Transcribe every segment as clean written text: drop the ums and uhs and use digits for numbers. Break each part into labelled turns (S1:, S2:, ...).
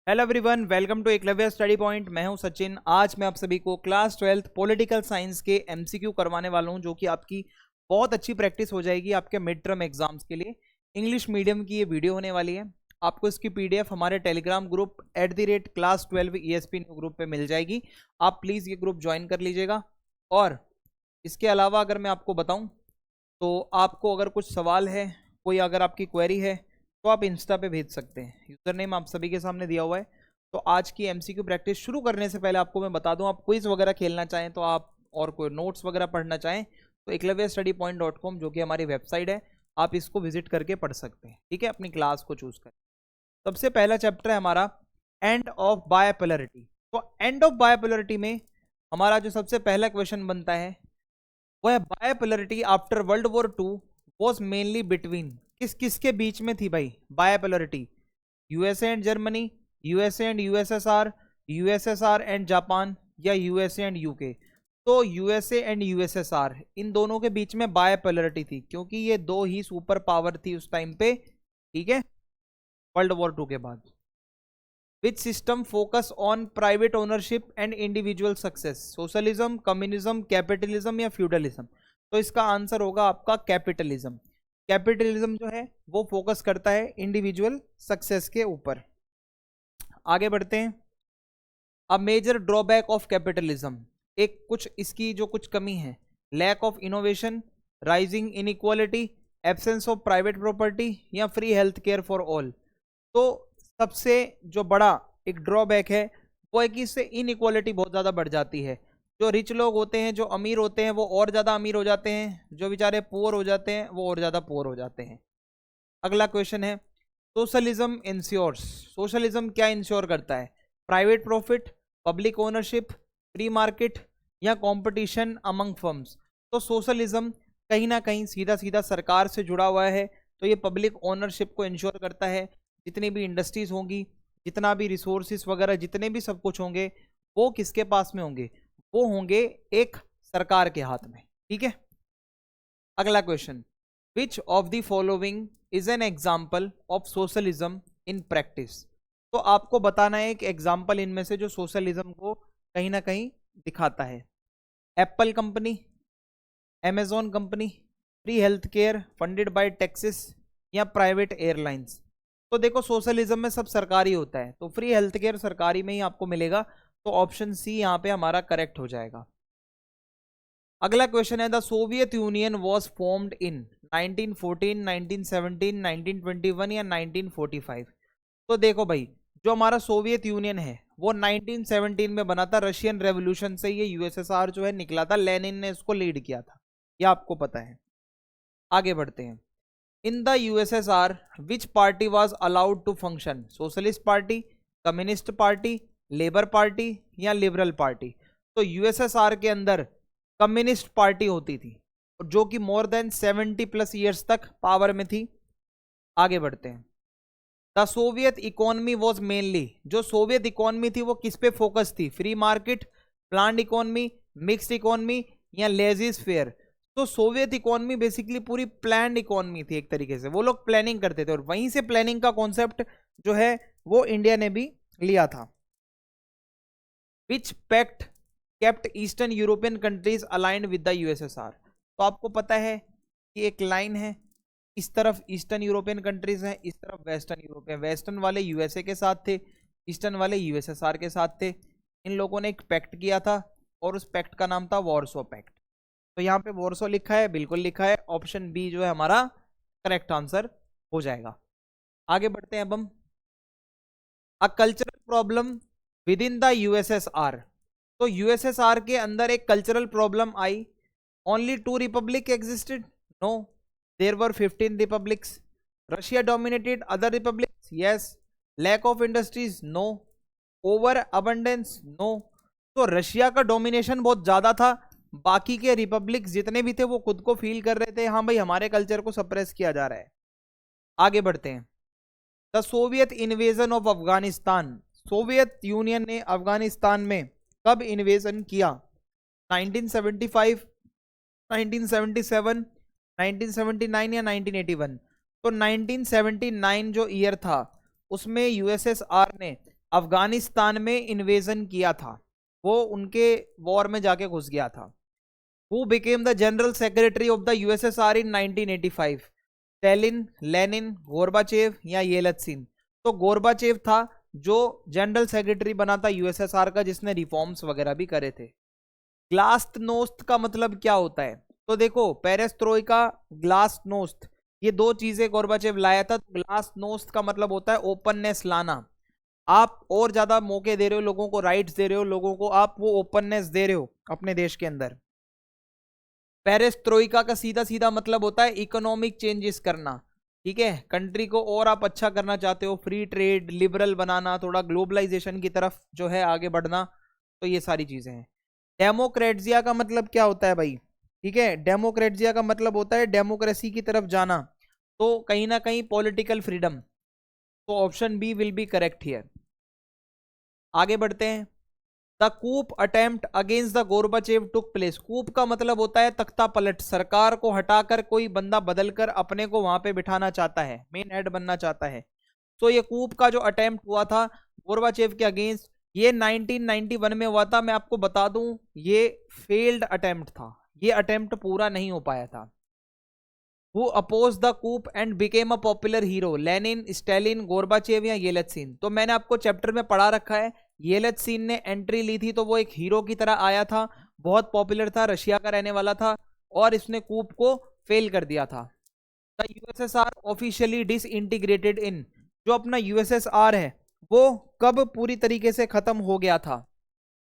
S1: Hello everyone, welcome to Eklavya study point. मैं हूं सचिन। आज मैं आप सभी को क्लास 12th पॉलिटिकल साइंस के एमसीक्यू करवाने वाला हूं, जो कि आपकी बहुत अच्छी प्रैक्टिस हो जाएगी आपके मिड टर्म एग्जाम्स के लिए। इंग्लिश मीडियम की ये वीडियो होने वाली है। आपको इसकी पीडीएफ हमारे Telegram group @class12 ESP new group पे मिल जाएगी। आप प्लीज़ ये ग्रुप ज्वाइन कर लीजिएगा। और इसके अलावा अगर मैं आपको बताऊँ तो आपको अगर कुछ सवाल है, कोई अगर आपकी क्वेरी है, तो आप इंस्टा पे भेज सकते हैं। यूजर नेम आप सभी के सामने दिया हुआ है। तो आज की एमसीक्यू प्रैक्टिस शुरू करने से पहले आपको मैं बता दूं, आप क्विज वगैरह खेलना चाहें तो आप, और कोई नोट्स वगैरह पढ़ना चाहें तो eklavyastudypoint.com जो कि हमारी वेबसाइट है, आप इसको विजिट करके पढ़ सकते हैं। ठीक है, अपनी क्लास को चूज करें। सबसे पहला चैप्टर है हमारा एंड ऑफ बायपोलरिटी। तो एंड ऑफ बायपोलरिटी में हमारा जो सबसे पहला क्वेश्चन बनता है वो है bipolarity after world war 2 was mainly between. किस किस के बीच में थी भाई bipolarity? USA and Germany, USA and USSR, USSR and Japan, या यूएसए एंड यूके। तो यूएसए एंड यूएसएसआर, इन दोनों के बीच में बायपोलरिटी थी, क्योंकि ये दो ही सुपर पावर थी उस टाइम पे। ठीक है, वर्ल्ड वॉर 2 के बाद। Which system focus on private ownership and individual success? Socialism, communism, capitalism या फ्यूडलिज्म? तो इसका आंसर होगा आपका कैपिटलिज्म। कैपिटलिज्म जो है वो फोकस करता है इंडिविजुअल सक्सेस के ऊपर। आगे बढ़ते हैं। A major drawback of capitalism, एक कुछ इसकी जो कुछ कमी है, lack of innovation, rising inequality, absence of private property या free health care for all. तो सबसे जो बड़ा एक ड्रॉबैक है वो है कि इससे इनइक्वालिटी बहुत ज़्यादा बढ़ जाती है। जो रिच लोग होते हैं, जो अमीर होते हैं, वो और ज़्यादा अमीर हो जाते हैं, जो बेचारे पुअर हो जाते हैं वो और ज़्यादा पुअर हो जाते हैं। अगला क्वेश्चन है सोशलिज्म इंश्योर्स। सोशलिज्म क्या इंश्योर करता है? Private profit, public ownership, free market या कंपटीशन अमंग फर्म्स। तो सोशलिज्म कहीं ना कहीं सीधा सीधा सरकार से जुड़ा हुआ है, तो ये पब्लिक ओनरशिप को इंश्योर करता है। जितनी भी इंडस्ट्रीज होंगी, जितना भी रिसोर्सेज वगैरह, जितने भी सब कुछ होंगे, वो किसके पास में होंगे? वो होंगे एक सरकार के हाथ में। ठीक है, अगला question, which of the following is an example of socialism in practice? तो आपको बताना है एक एग्जाम्पल इनमें से जो सोशलिज्म को कहीं ना कहीं दिखाता है। Apple company, Amazon company, free health care funded by taxes या प्राइवेट एयरलाइंस। तो देखो सोशलिज्म में सब सरकारी होता है, तो फ्री हेल्थ केयर सरकारी में ही आपको मिलेगा, तो ऑप्शन सी यहाँ पे हमारा करेक्ट हो जाएगा। अगला क्वेश्चन है the Soviet union was formed in 1914, 1917, 1921 या 1945। तो देखो भाई, जो हमारा सोवियत यूनियन है वो 1917 में बना था। रशियन रेवोल्यूशन से ये यूएसएसआर जो है निकला था, लेनिन ने इसको लीड किया था, ये आपको पता है। आगे बढ़ते हैं। In the USSR which party was allowed to function? Socialist party, communist party, labour party या लिबरल पार्टी? तो यूएसएसआर के अंदर कम्युनिस्ट पार्टी होती थी, जो कि मोर देन 70+ ईयर्स तक पावर में थी। आगे बढ़ते हैं। The Soviet economy was mainly, जो सोवियत इकोनॉमी थी वो किस पे फोकस थी? Free market, planned economy, mixed economy या लेजिस फेयर? तो सोवियत इकोनॉमी बेसिकली पूरी प्लान्ड इकोनॉमी थी, एक तरीके से वो लोग प्लानिंग करते थे, और वहीं से प्लानिंग का कॉन्सेप्ट जो है वो इंडिया ने भी लिया था। Which pact kept eastern European countries aligned with the USSR? तो आपको पता है कि एक लाइन है, इस तरफ ईस्टर्न यूरोपियन कंट्रीज हैं, इस तरफ वेस्टर्न यूरोपियन। वेस्टर्न वाले यूएसए के साथ थे, ईस्टर्न वाले यूएसएसआर के साथ थे। इन लोगों ने एक पैक्ट किया था और उस पैक्ट का नाम था वॉर्सो पैक्ट। तो यहाँ पे वॉर्सो लिखा है, बिल्कुल लिखा है, ऑप्शन बी जो है हमारा करेक्ट आंसर हो जाएगा। आगे बढ़ते हैं अब हम। A cultural problem with in the USSR. तो यूएसएसआर के अंदर एक कल्चरल प्रॉब्लम आई। Only 2 republic existed? No, there were 15 republics. Russia dominated other republics? Yes. Lack of industries? No. Over abundance? No. तो रशिया का डोमिनेशन बहुत ज्यादा था, बाकी के रिपब्लिक्स जितने भी थे वो खुद को फील कर रहे थे, हाँ भाई हमारे कल्चर को सप्रेस किया जा रहा है। आगे बढ़ते हैं। The Soviet invasion of Afghanistan. Soviet union ने अफगानिस्तान में कब इन्वेजन किया? 1975, 1977, 1979 या 1981? तो 1979 जो ईयर था उसमें यूएसएसआर ने अफगानिस्तान में इन्वेजन किया था, वो उनके वॉर में जाके घुस गया था। Who became the general secretary of the USSR in 1985? Stalin, Lenin, Gorbachev या येलत्सिन? तो गोरबाचेव था जो जनरल सेक्रेटरी बना था यूएसएसआर का, जिसने रिफॉर्म्स वगैरह भी करे थे। ग्लास्नोस्त का मतलब क्या होता है? तो देखो, पेरेस्ट्रोइका, ग्लास्नोस्त, ये दो चीजें गोरबाचेव लाया था। तो ग्लास्नोस्त का मतलब होता है ओपननेस लाना। आप और ज्यादा मौके दे रहे हो लोगों को, राइट्स दे रहे हो लोगों को, आप वो ओपननेस दे रहे हो अपने देश के अंदर। पेरेस्ट्रोइका का सीधा सीधा मतलब होता है इकोनॉमिक चेंजेस करना, ठीक है, कंट्री को और आप अच्छा करना चाहते हो, फ्री ट्रेड, लिबरल बनाना, थोड़ा ग्लोबलाइजेशन की तरफ जो है आगे बढ़ना, तो ये सारी चीजें हैं। डेमोक्रेटजिया का मतलब क्या होता है भाई? ठीक है, डेमोक्रेटजिया का मतलब होता है डेमोक्रेसी की तरफ जाना, तो कहीं ना कहीं पॉलिटिकल फ्रीडम। तो option B will be correct here. आगे बढ़ते हैं। The coup attempt against the Gorbachev took place. Coup का मतलब होता है तख्ता पलट, सरकार को हटाकर कोई बंदा बदलकर अपने को वहां पे बिठाना चाहता है, मेन हेड बनना चाहता है। तो ये कूप का जो अटेम्प्ट हुआ था गोरबाचेव के अगेंस्ट, ये 1991 में हुआ था। मैं आपको बता दूं, ये फेल्ड अटेम्प्ट था, ये अटेम्प्ट पूरा नहीं हो पाया था। Who opposed the coup and became a popular hero? Lenin, Stalin, Gorbachev या येलेत्सिन? तो मैंने आपको चैप्टर में पढ़ा रखा है, येलेत्सिन ने एंट्री ली थी तो वो एक हीरो की तरह आया था, बहुत पॉपुलर था, रशिया का रहने वाला था, और इसने कूप को फेल कर दिया था। द यूएसएसआर ऑफिशियली डिसइंटीग्रेटेड इन। जो अपना यूएसएसआर है वो कब पूरी तरीके से खत्म हो गया था?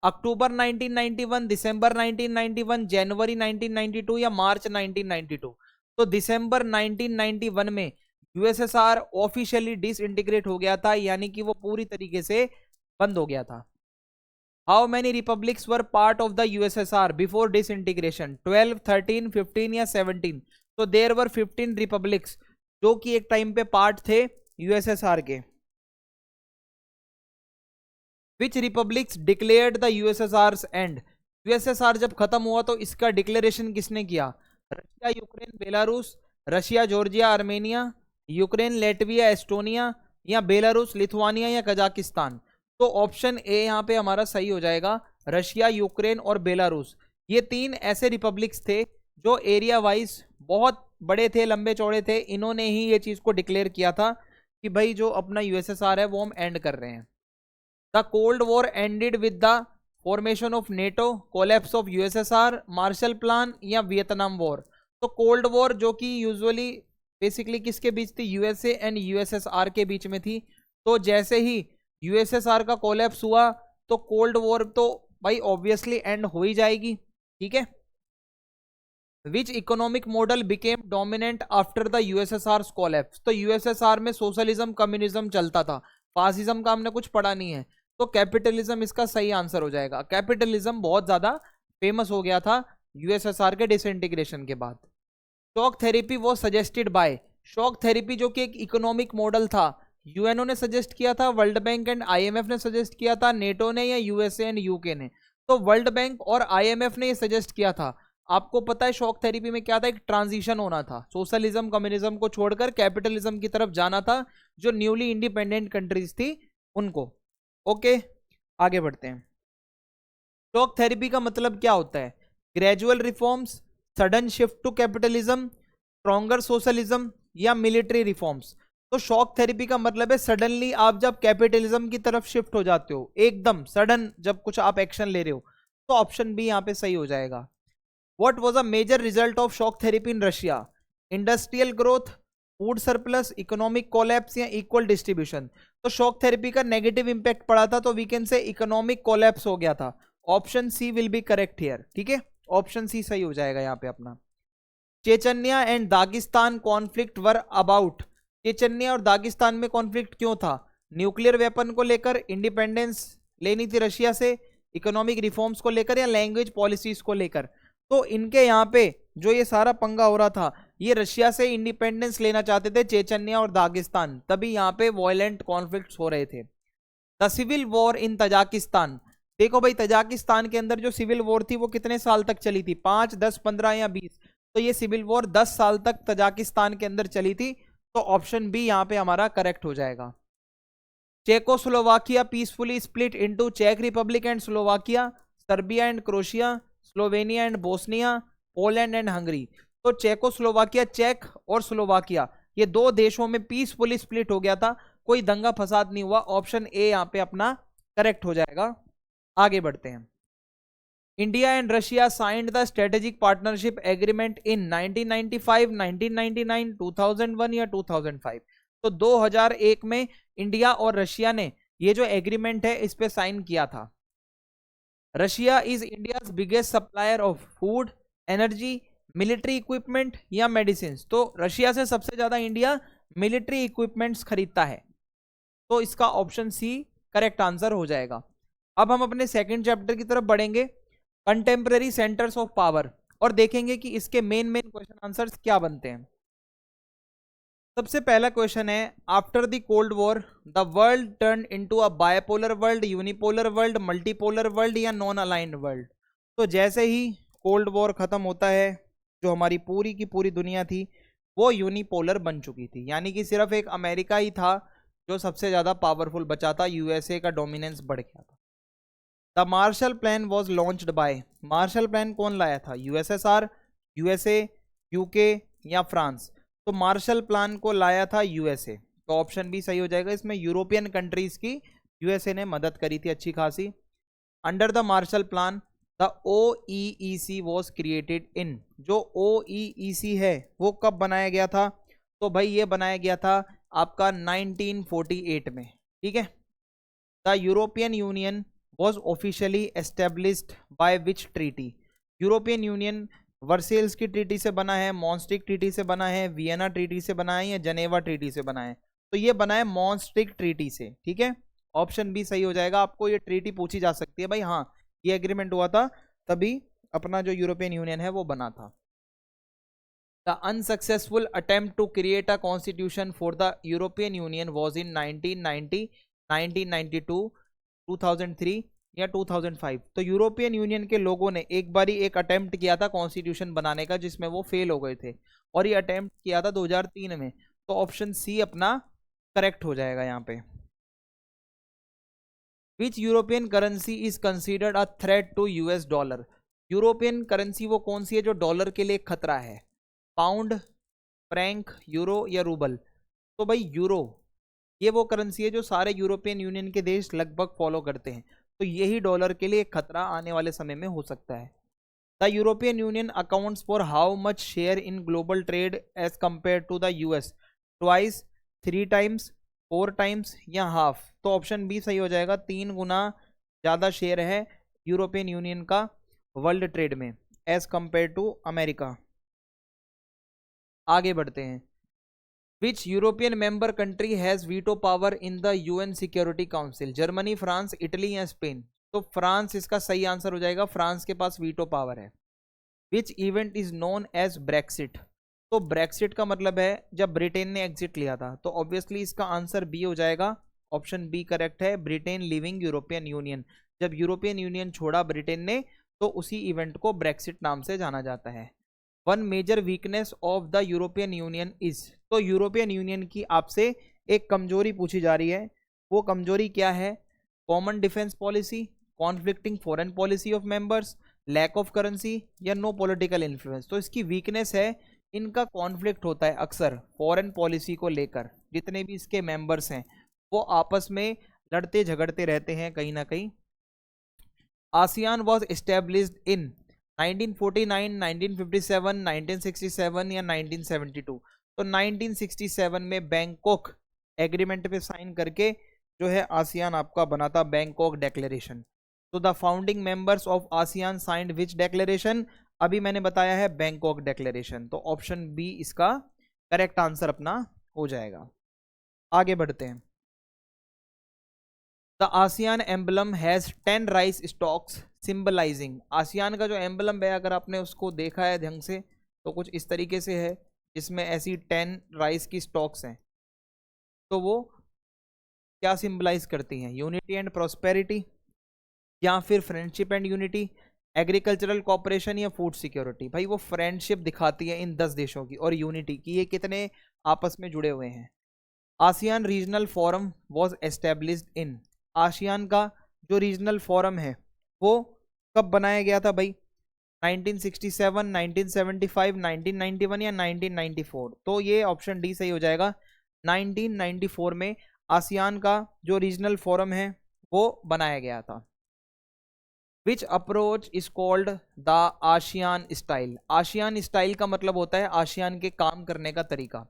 S1: अक्टूबर 1991, दिसंबर 1991, जनवरी 1992 या मार्च 1992? तो दिसंबर 1991 में यूएसएसआर ऑफिशियली डिसइंटीग्रेट हो गया था, यानी कि वो पूरी तरीके से बंद हो गया था। How many republics were part of the USSR before disintegration? 12, 13, 15 या 17? तो देयर वर 15 रिपब्लिक्स जो कि एक टाइम पे पार्ट थे यूएसएसआर के। Which republics declared the USSR end? USSR जब खत्म हुआ तो इसका डिक्लेरेशन किसने किया? Russia, Ukraine, Belarus, Russia, Georgia, Armenia, Ukraine, Latvia, Estonia या बेलारूस, लिथुआनिया या कजाकिस्तान? तो ऑप्शन ए यहाँ पे हमारा सही हो जाएगा, रशिया, यूक्रेन और बेलारूस। ये तीन ऐसे रिपब्लिक्स थे जो एरिया वाइज बहुत बड़े थे, लंबे चौड़े थे, इन्होंने ही ये चीज को डिक्लेयर किया था कि भाई जो अपना यूएसएसआर है वो हम एंड कर रहे हैं। The cold war ended with the formation of NATO, collapse of USSR, Marshall plan या वियतनाम वॉर? तो कोल्ड वॉर जो कि यूजुअली बेसिकली किसके बीच थी? यूएसए एंड यूएसएसआर के बीच में थी। तो जैसे ही यूएसएसआर का कोलैप्स हुआ तो कोल्ड वॉर तो भाई ऑब्वियसली एंड हो ही जाएगी, ठीक है। Which economic model became dominant after the USSR collapse? तो यूएसएसआर में सोशलिज्म, कम्युनिज्म चलता था, फासिज्म का हमने कुछ पढ़ा नहीं है, तो कैपिटलिज्म इसका सही आंसर हो जाएगा। कैपिटलिज्म बहुत ज्यादा फेमस हो गया था यूएसएसआर के डिसइंटीग्रेशन के बाद। शॉक थेरेपी वो सजेस्टेड बाय? शॉक थेरेपी जो कि एक इकोनॉमिक मॉडल था, यूएनओ ने सजेस्ट किया था, वर्ल्ड बैंक एंड आईएमएफ ने सजेस्ट किया था, नेटो ने या यूएसए एंड यूके ने? तो वर्ल्ड बैंक और आईएमएफ ने ये सजेस्ट किया था। आपको पता है शॉक थेरेपी में क्या था? एक ट्रांजिशन होना था, सोशलिज्म, कम्युनिज्म को छोड़कर कैपिटलिज्म की तरफ जाना था, जो न्यूली इंडिपेंडेंट कंट्रीज थी उनको। ओके, आगे बढ़ते हैं। शॉक थेरेपी का मतलब क्या होता है? Gradual reforms, sudden shift to capitalism, stronger socialism या मिलिट्री रिफॉर्म्स? तो शॉक थेरेपी का मतलब है सडनली आप जब कैपिटलिज्म की तरफ शिफ्ट हो जाते हो, एकदम सडन जब कुछ आप एक्शन ले रहे हो, तो ऑप्शन बी यहाँ पे सही हो जाएगा। What was a major result of shock therapy in Russia? Industrial growth, food surplus, economic collapse या इक्वल डिस्ट्रीब्यूशन? तो शॉक थेरेपी का नेगेटिव इंपैक्ट पड़ा था, तो we can say economic collapse हो गया था। Option C will be correct here, ठीक है, ऑप्शन सी सही हो जाएगा यहाँ पे अपना। Chechnya and Dagestan conflict were about? Chechnya और दागिस्तान में कॉन्फ्लिक्ट क्यों था? न्यूक्लियर वेपन को लेकर, इंडिपेंडेंस लेनी थी रशिया से, इकोनॉमिक रिफॉर्म्स को लेकर या लैंग्वेज पॉलिसीज को लेकर? तो इनके यहाँ पे जो ये सारा पंगा हो रहा था, ये रशिया से इंडिपेंडेंस लेना चाहते थे चेचन्या और दागिस्तान, तभी यहाँ पे वायलेंट कॉन्फ्लिक्ट्स हो रहे थे। The civil war in Tajikistan? देखो भाई, तजाकिस्तान के अंदर जो सिविल वॉर थी वो कितने साल तक चली थी? 5, 10, 15 या 20? तो ये सिविल वॉर 10 साल तक तजाकिस्तान के अंदर चली थी, तो ऑप्शन बी यहाँ पे हमारा करेक्ट हो जाएगा। चेकोस्लोवाकिया पीसफुली स्प्लिट इनटू चेक Republic and Slovakia, Serbia and Croatia, Slovenia and Bosnia, Poland and Hungary. तो चेकोस्लोवाकिया, चेक और स्लोवाकिया ये दो देशों में पीसफुली स्प्लिट हो गया था, कोई दंगा फसाद नहीं हुआ। ऑप्शन ए यहाँ पे अपना करेक्ट हो जाएगा। आगे बढ़ते हैं। India and Russia signed the strategic partnership agreement in 1995, 1999, 2001 या 2005। तो 2001 में इंडिया और रशिया ने ये जो एग्रीमेंट है इस पे साइन किया था। Russia is India's biggest supplier of food, energy, military equipment या मेडिसिन। तो रशिया से सबसे ज्यादा इंडिया मिलिट्री इक्विपमेंट्स खरीदता है, तो इसका ऑप्शन सी करेक्ट आंसर हो जाएगा। अब हम अपने सेकंड चैप्टर की तरफ बढ़ेंगे, कंटेम्पररी सेंटर्स ऑफ पावर, और देखेंगे कि इसके मेन क्वेश्चन आंसर्स क्या बनते हैं। सबसे पहला क्वेश्चन है, after the cold war the world turn into a bipolar world, unipolar world, multipolar world या नॉन अलाइंड वर्ल्ड। तो जैसे ही कोल्ड वॉर खत्म होता है, जो हमारी पूरी की पूरी दुनिया थी वो यूनिपोलर बन चुकी थी, यानी कि सिर्फ एक अमेरिका ही था जो सबसे ज्यादा पावरफुल बचा था, यूएसए का डोमिनेंस बढ़ गया था। The Marshall plan was launched by, Marshall plan कौन लाया था, यूएसएसआर, यूएसए, यूके या फ्रांस। तो मार्शल प्लान को लाया था यूएसए, तो ऑप्शन भी सही हो जाएगा। इसमें यूरोपियन कंट्रीज की यूएसए ने मदद करी थी अच्छी खासी। Under the Marshall plan the OEEC was created in, जो OEEC है वो कब बनाया गया था, तो भाई ये बनाया गया था आपका 1948 में, ठीक है। The European Union was officially established by which treaty, European union Versailles की ट्रीटी से बना है, मॉन्स्ट्रिक ट्रीटी से बना है, वियना ट्रीटी से बना है या जनेवा ट्रीटी से बना है। तो ये बना है मॉन्स्ट्रिक ट्रीटी से, ठीक है। ऑप्शन बी सही हो जाएगा। आपको ये ट्रीटी पूछी जा सकती है भाई, हाँ ये एग्रीमेंट हुआ था तभी अपना जो यूरोपियन यूनियन है वो बना था। The unsuccessful attempt to create a constitution for the European Union was in 1990, 1992, 2003 या 2005। तो यूरोपियन यूनियन के लोगों ने एक बारी एक अटेम्प्ट किया था कॉन्स्टिट्यूशन बनाने का, जिसमें वो फेल हो गए थे, और ये अटेम्प्ट किया था 2003 में। तो ऑप्शन सी अपना करेक्ट हो जाएगा यहाँ पे। Which European currency is considered a threat to US dollar, European currency वो कौन सी है जो डॉलर के लिए खतरा है, पाउंड, फ्रैंक, यूरो या रूबल। तो भाई यूरो ये वो करेंसी है जो सारे यूरोपियन यूनियन के देश लगभग फॉलो करते हैं, तो यही डॉलर के लिए खतरा आने वाले समय में हो सकता है। The European Union accounts for how much share in global trade as compare to the US, twice, 3 times, 4 times या हाफ। तो ऑप्शन बी सही हो जाएगा, 3 गुना ज़्यादा शेयर है यूरोपियन यूनियन का वर्ल्ड ट्रेड में एज कंपेयर टू अमेरिका। आगे बढ़ते हैं। Which European member country has veto power in the UN Security Council, Germany, France, Italy या स्पेन। तो फ्रांस इसका सही आंसर हो जाएगा, फ्रांस के पास वीटो पावर है। Which event is known as Brexit, तो ब्रेक्सिट का मतलब है जब ब्रिटेन ने एग्जिट लिया था, तो ऑब्वियसली इसका आंसर बी हो जाएगा। ऑप्शन बी करेक्ट है, ब्रिटेन लिविंग यूरोपियन यूनियन। जब यूरोपियन यूनियन छोड़ा ब्रिटेन ने, तो उसी इवेंट को ब्रेक्सिट नाम से जाना जाता है। One major weakness of the European Union is, तो यूरोपियन यूनियन की आपसे एक कमजोरी पूछी जा रही है, वो कमजोरी क्या है, common defence policy, conflicting foreign policy of members, lack of currency या नो पॉलिटिकल इन्फ्लुएंस। तो इसकी वीकनेस है, इनका कॉन्फ्लिक्ट होता है अक्सर फॉरेन पॉलिसी को लेकर, जितने भी इसके मेंबर्स हैं वो आपस में लड़ते झगड़ते रहते हैं कहीं ना कहीं। आसियान वॉज एस्टेब्लिश्ड इन 1949, 1957, 1967 या 1972। तो 1967 में बैंकॉक एग्रीमेंट पे साइन करके जो है आसियान आपका बना था, बैंकॉक डेक्लेरेशन। तो the founding members of ASEAN signed which declaration, अभी मैंने बताया है बैंकॉक डेक्लेरेशन। तो ऑप्शन बी इसका करेक्ट आंसर अपना हो जाएगा। आगे बढ़ते हैं। The ASEAN emblem has 10 rice stocks symbolising, ASEAN का जो एम्बलम है अगर आपने उसको देखा है ढंग से तो कुछ इस तरीके से है, जिसमें ऐसी 10 राइस की स्टॉक्स हैं। तो वो क्या सिंबलाइज करती हैं, यूनिटी एंड प्रॉस्पेरिटी, या फिर friendship and unity, agricultural cooperation या फूड सिक्योरिटी। भाई वो फ्रेंडशिप दिखाती है इन 10 देशों की और यूनिटी की, ये कितने आपस में जुड़े हुए हैं। ASEAN regional forum was established in, ASEAN का जो रीजनल फोरम है वो कब बनाया गया था भाई? 1967, 1975, 1991 या 1994? तो ये ऑप्शन डी सही हो जाएगा। 1994 में आसियान का जो रीजनल फोरम है वो बनाया गया था। Which approach is called the ASEAN style, ASEAN style का मतलब होता है आशियान के काम करने का तरीका।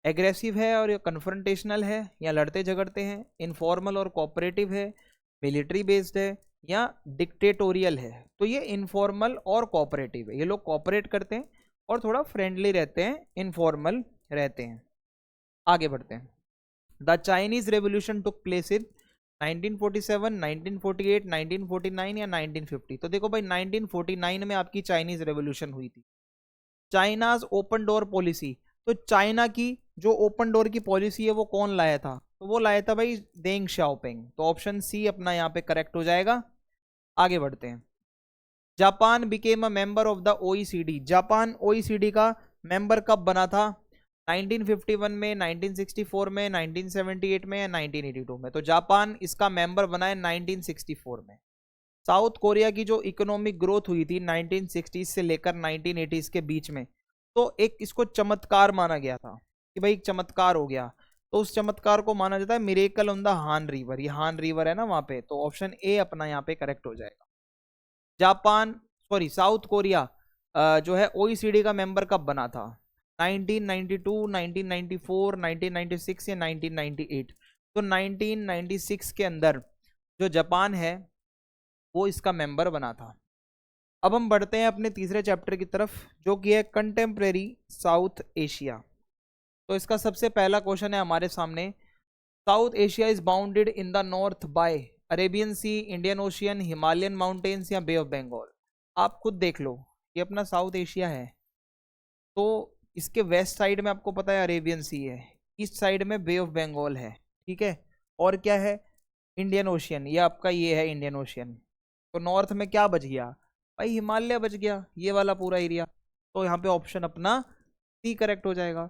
S1: एग्रेसिव है और ये कन्फ्रंटेशनल है या लड़ते झगड़ते हैं, इनफॉर्मल और कोऑपरेटिव है, मिलिट्री बेस्ड है या डिक्टेटोरियल है? तो ये इनफॉर्मल और कोऑपरेटिव है, ये लोग कोऑपरेट करते हैं और थोड़ा फ्रेंडली रहते हैं, इनफॉर्मल रहते हैं। आगे बढ़ते हैं। The Chinese revolution took place in 1947, 1948, 1949 या 1950? तो देखो भाई 1949 में आपकी चाइनीज रेवोल्यूशन हुई थी। चाइनाज ओपन डोर पॉलिसी, तो चाइना की जो ओपन डोर की पॉलिसी है वो कौन लाया था? तो वो लाया था भाई देंग शाओपिंग। तो ऑप्शन सी अपना यहाँ पे करेक्ट हो जाएगा। आगे बढ़ते हैं। Japan became a member of the OECD, Japan OECD का मेंबर कब बना था? 1951 में, 1964 में, 1978 में या 1982 में? तो जापान इसका मेंबर बना है 1964 में। साउथ कोरिया की जो इकोनॉमिक ग्रोथ हुई थी 1960 से लेकर 1980 के बीच में, तो एक इसको चमत्कार माना गया था कि भाई एक चमत्कार हो गया। तो उस चमत्कार को माना जाता है मिरेकल ऑन द हान रिवर, ये हान रिवर है ना वहां पे। तो ऑप्शन ए अपना यहाँ पे करेक्ट हो जाएगा। जापान सॉरी साउथ कोरिया जो है ओईसीडी का मेंबर कब बना था? 1992, 1994, 1996 या 1998? तो 1996 के अंदर जो जापान है वो इसका मेंबर बना था। अब हम बढ़ते हैं अपने तीसरे चैप्टर की तरफ जो कि है कंटेम्प्रेरी साउथ एशिया। तो इसका सबसे पहला क्वेश्चन है हमारे सामने, South Asia is bounded in the north by Arabian Sea, Indian Ocean, Himalayan mountains या बे ऑफ बंगाल? आप खुद देख लो, ये अपना साउथ एशिया है तो इसके वेस्ट साइड में आपको पता है अरेबियन सी है, ईस्ट साइड में बे ऑफ बंगाल है, ठीक है, और क्या है? इंडियन ओशियन, ये आपका ये है इंडियन ओशियन। तो नॉर्थ में क्या बच गया भाई? हिमालय बच गया, ये वाला पूरा एरिया। तो यहाँ पे ऑप्शन अपना सी करेक्ट हो जाएगा।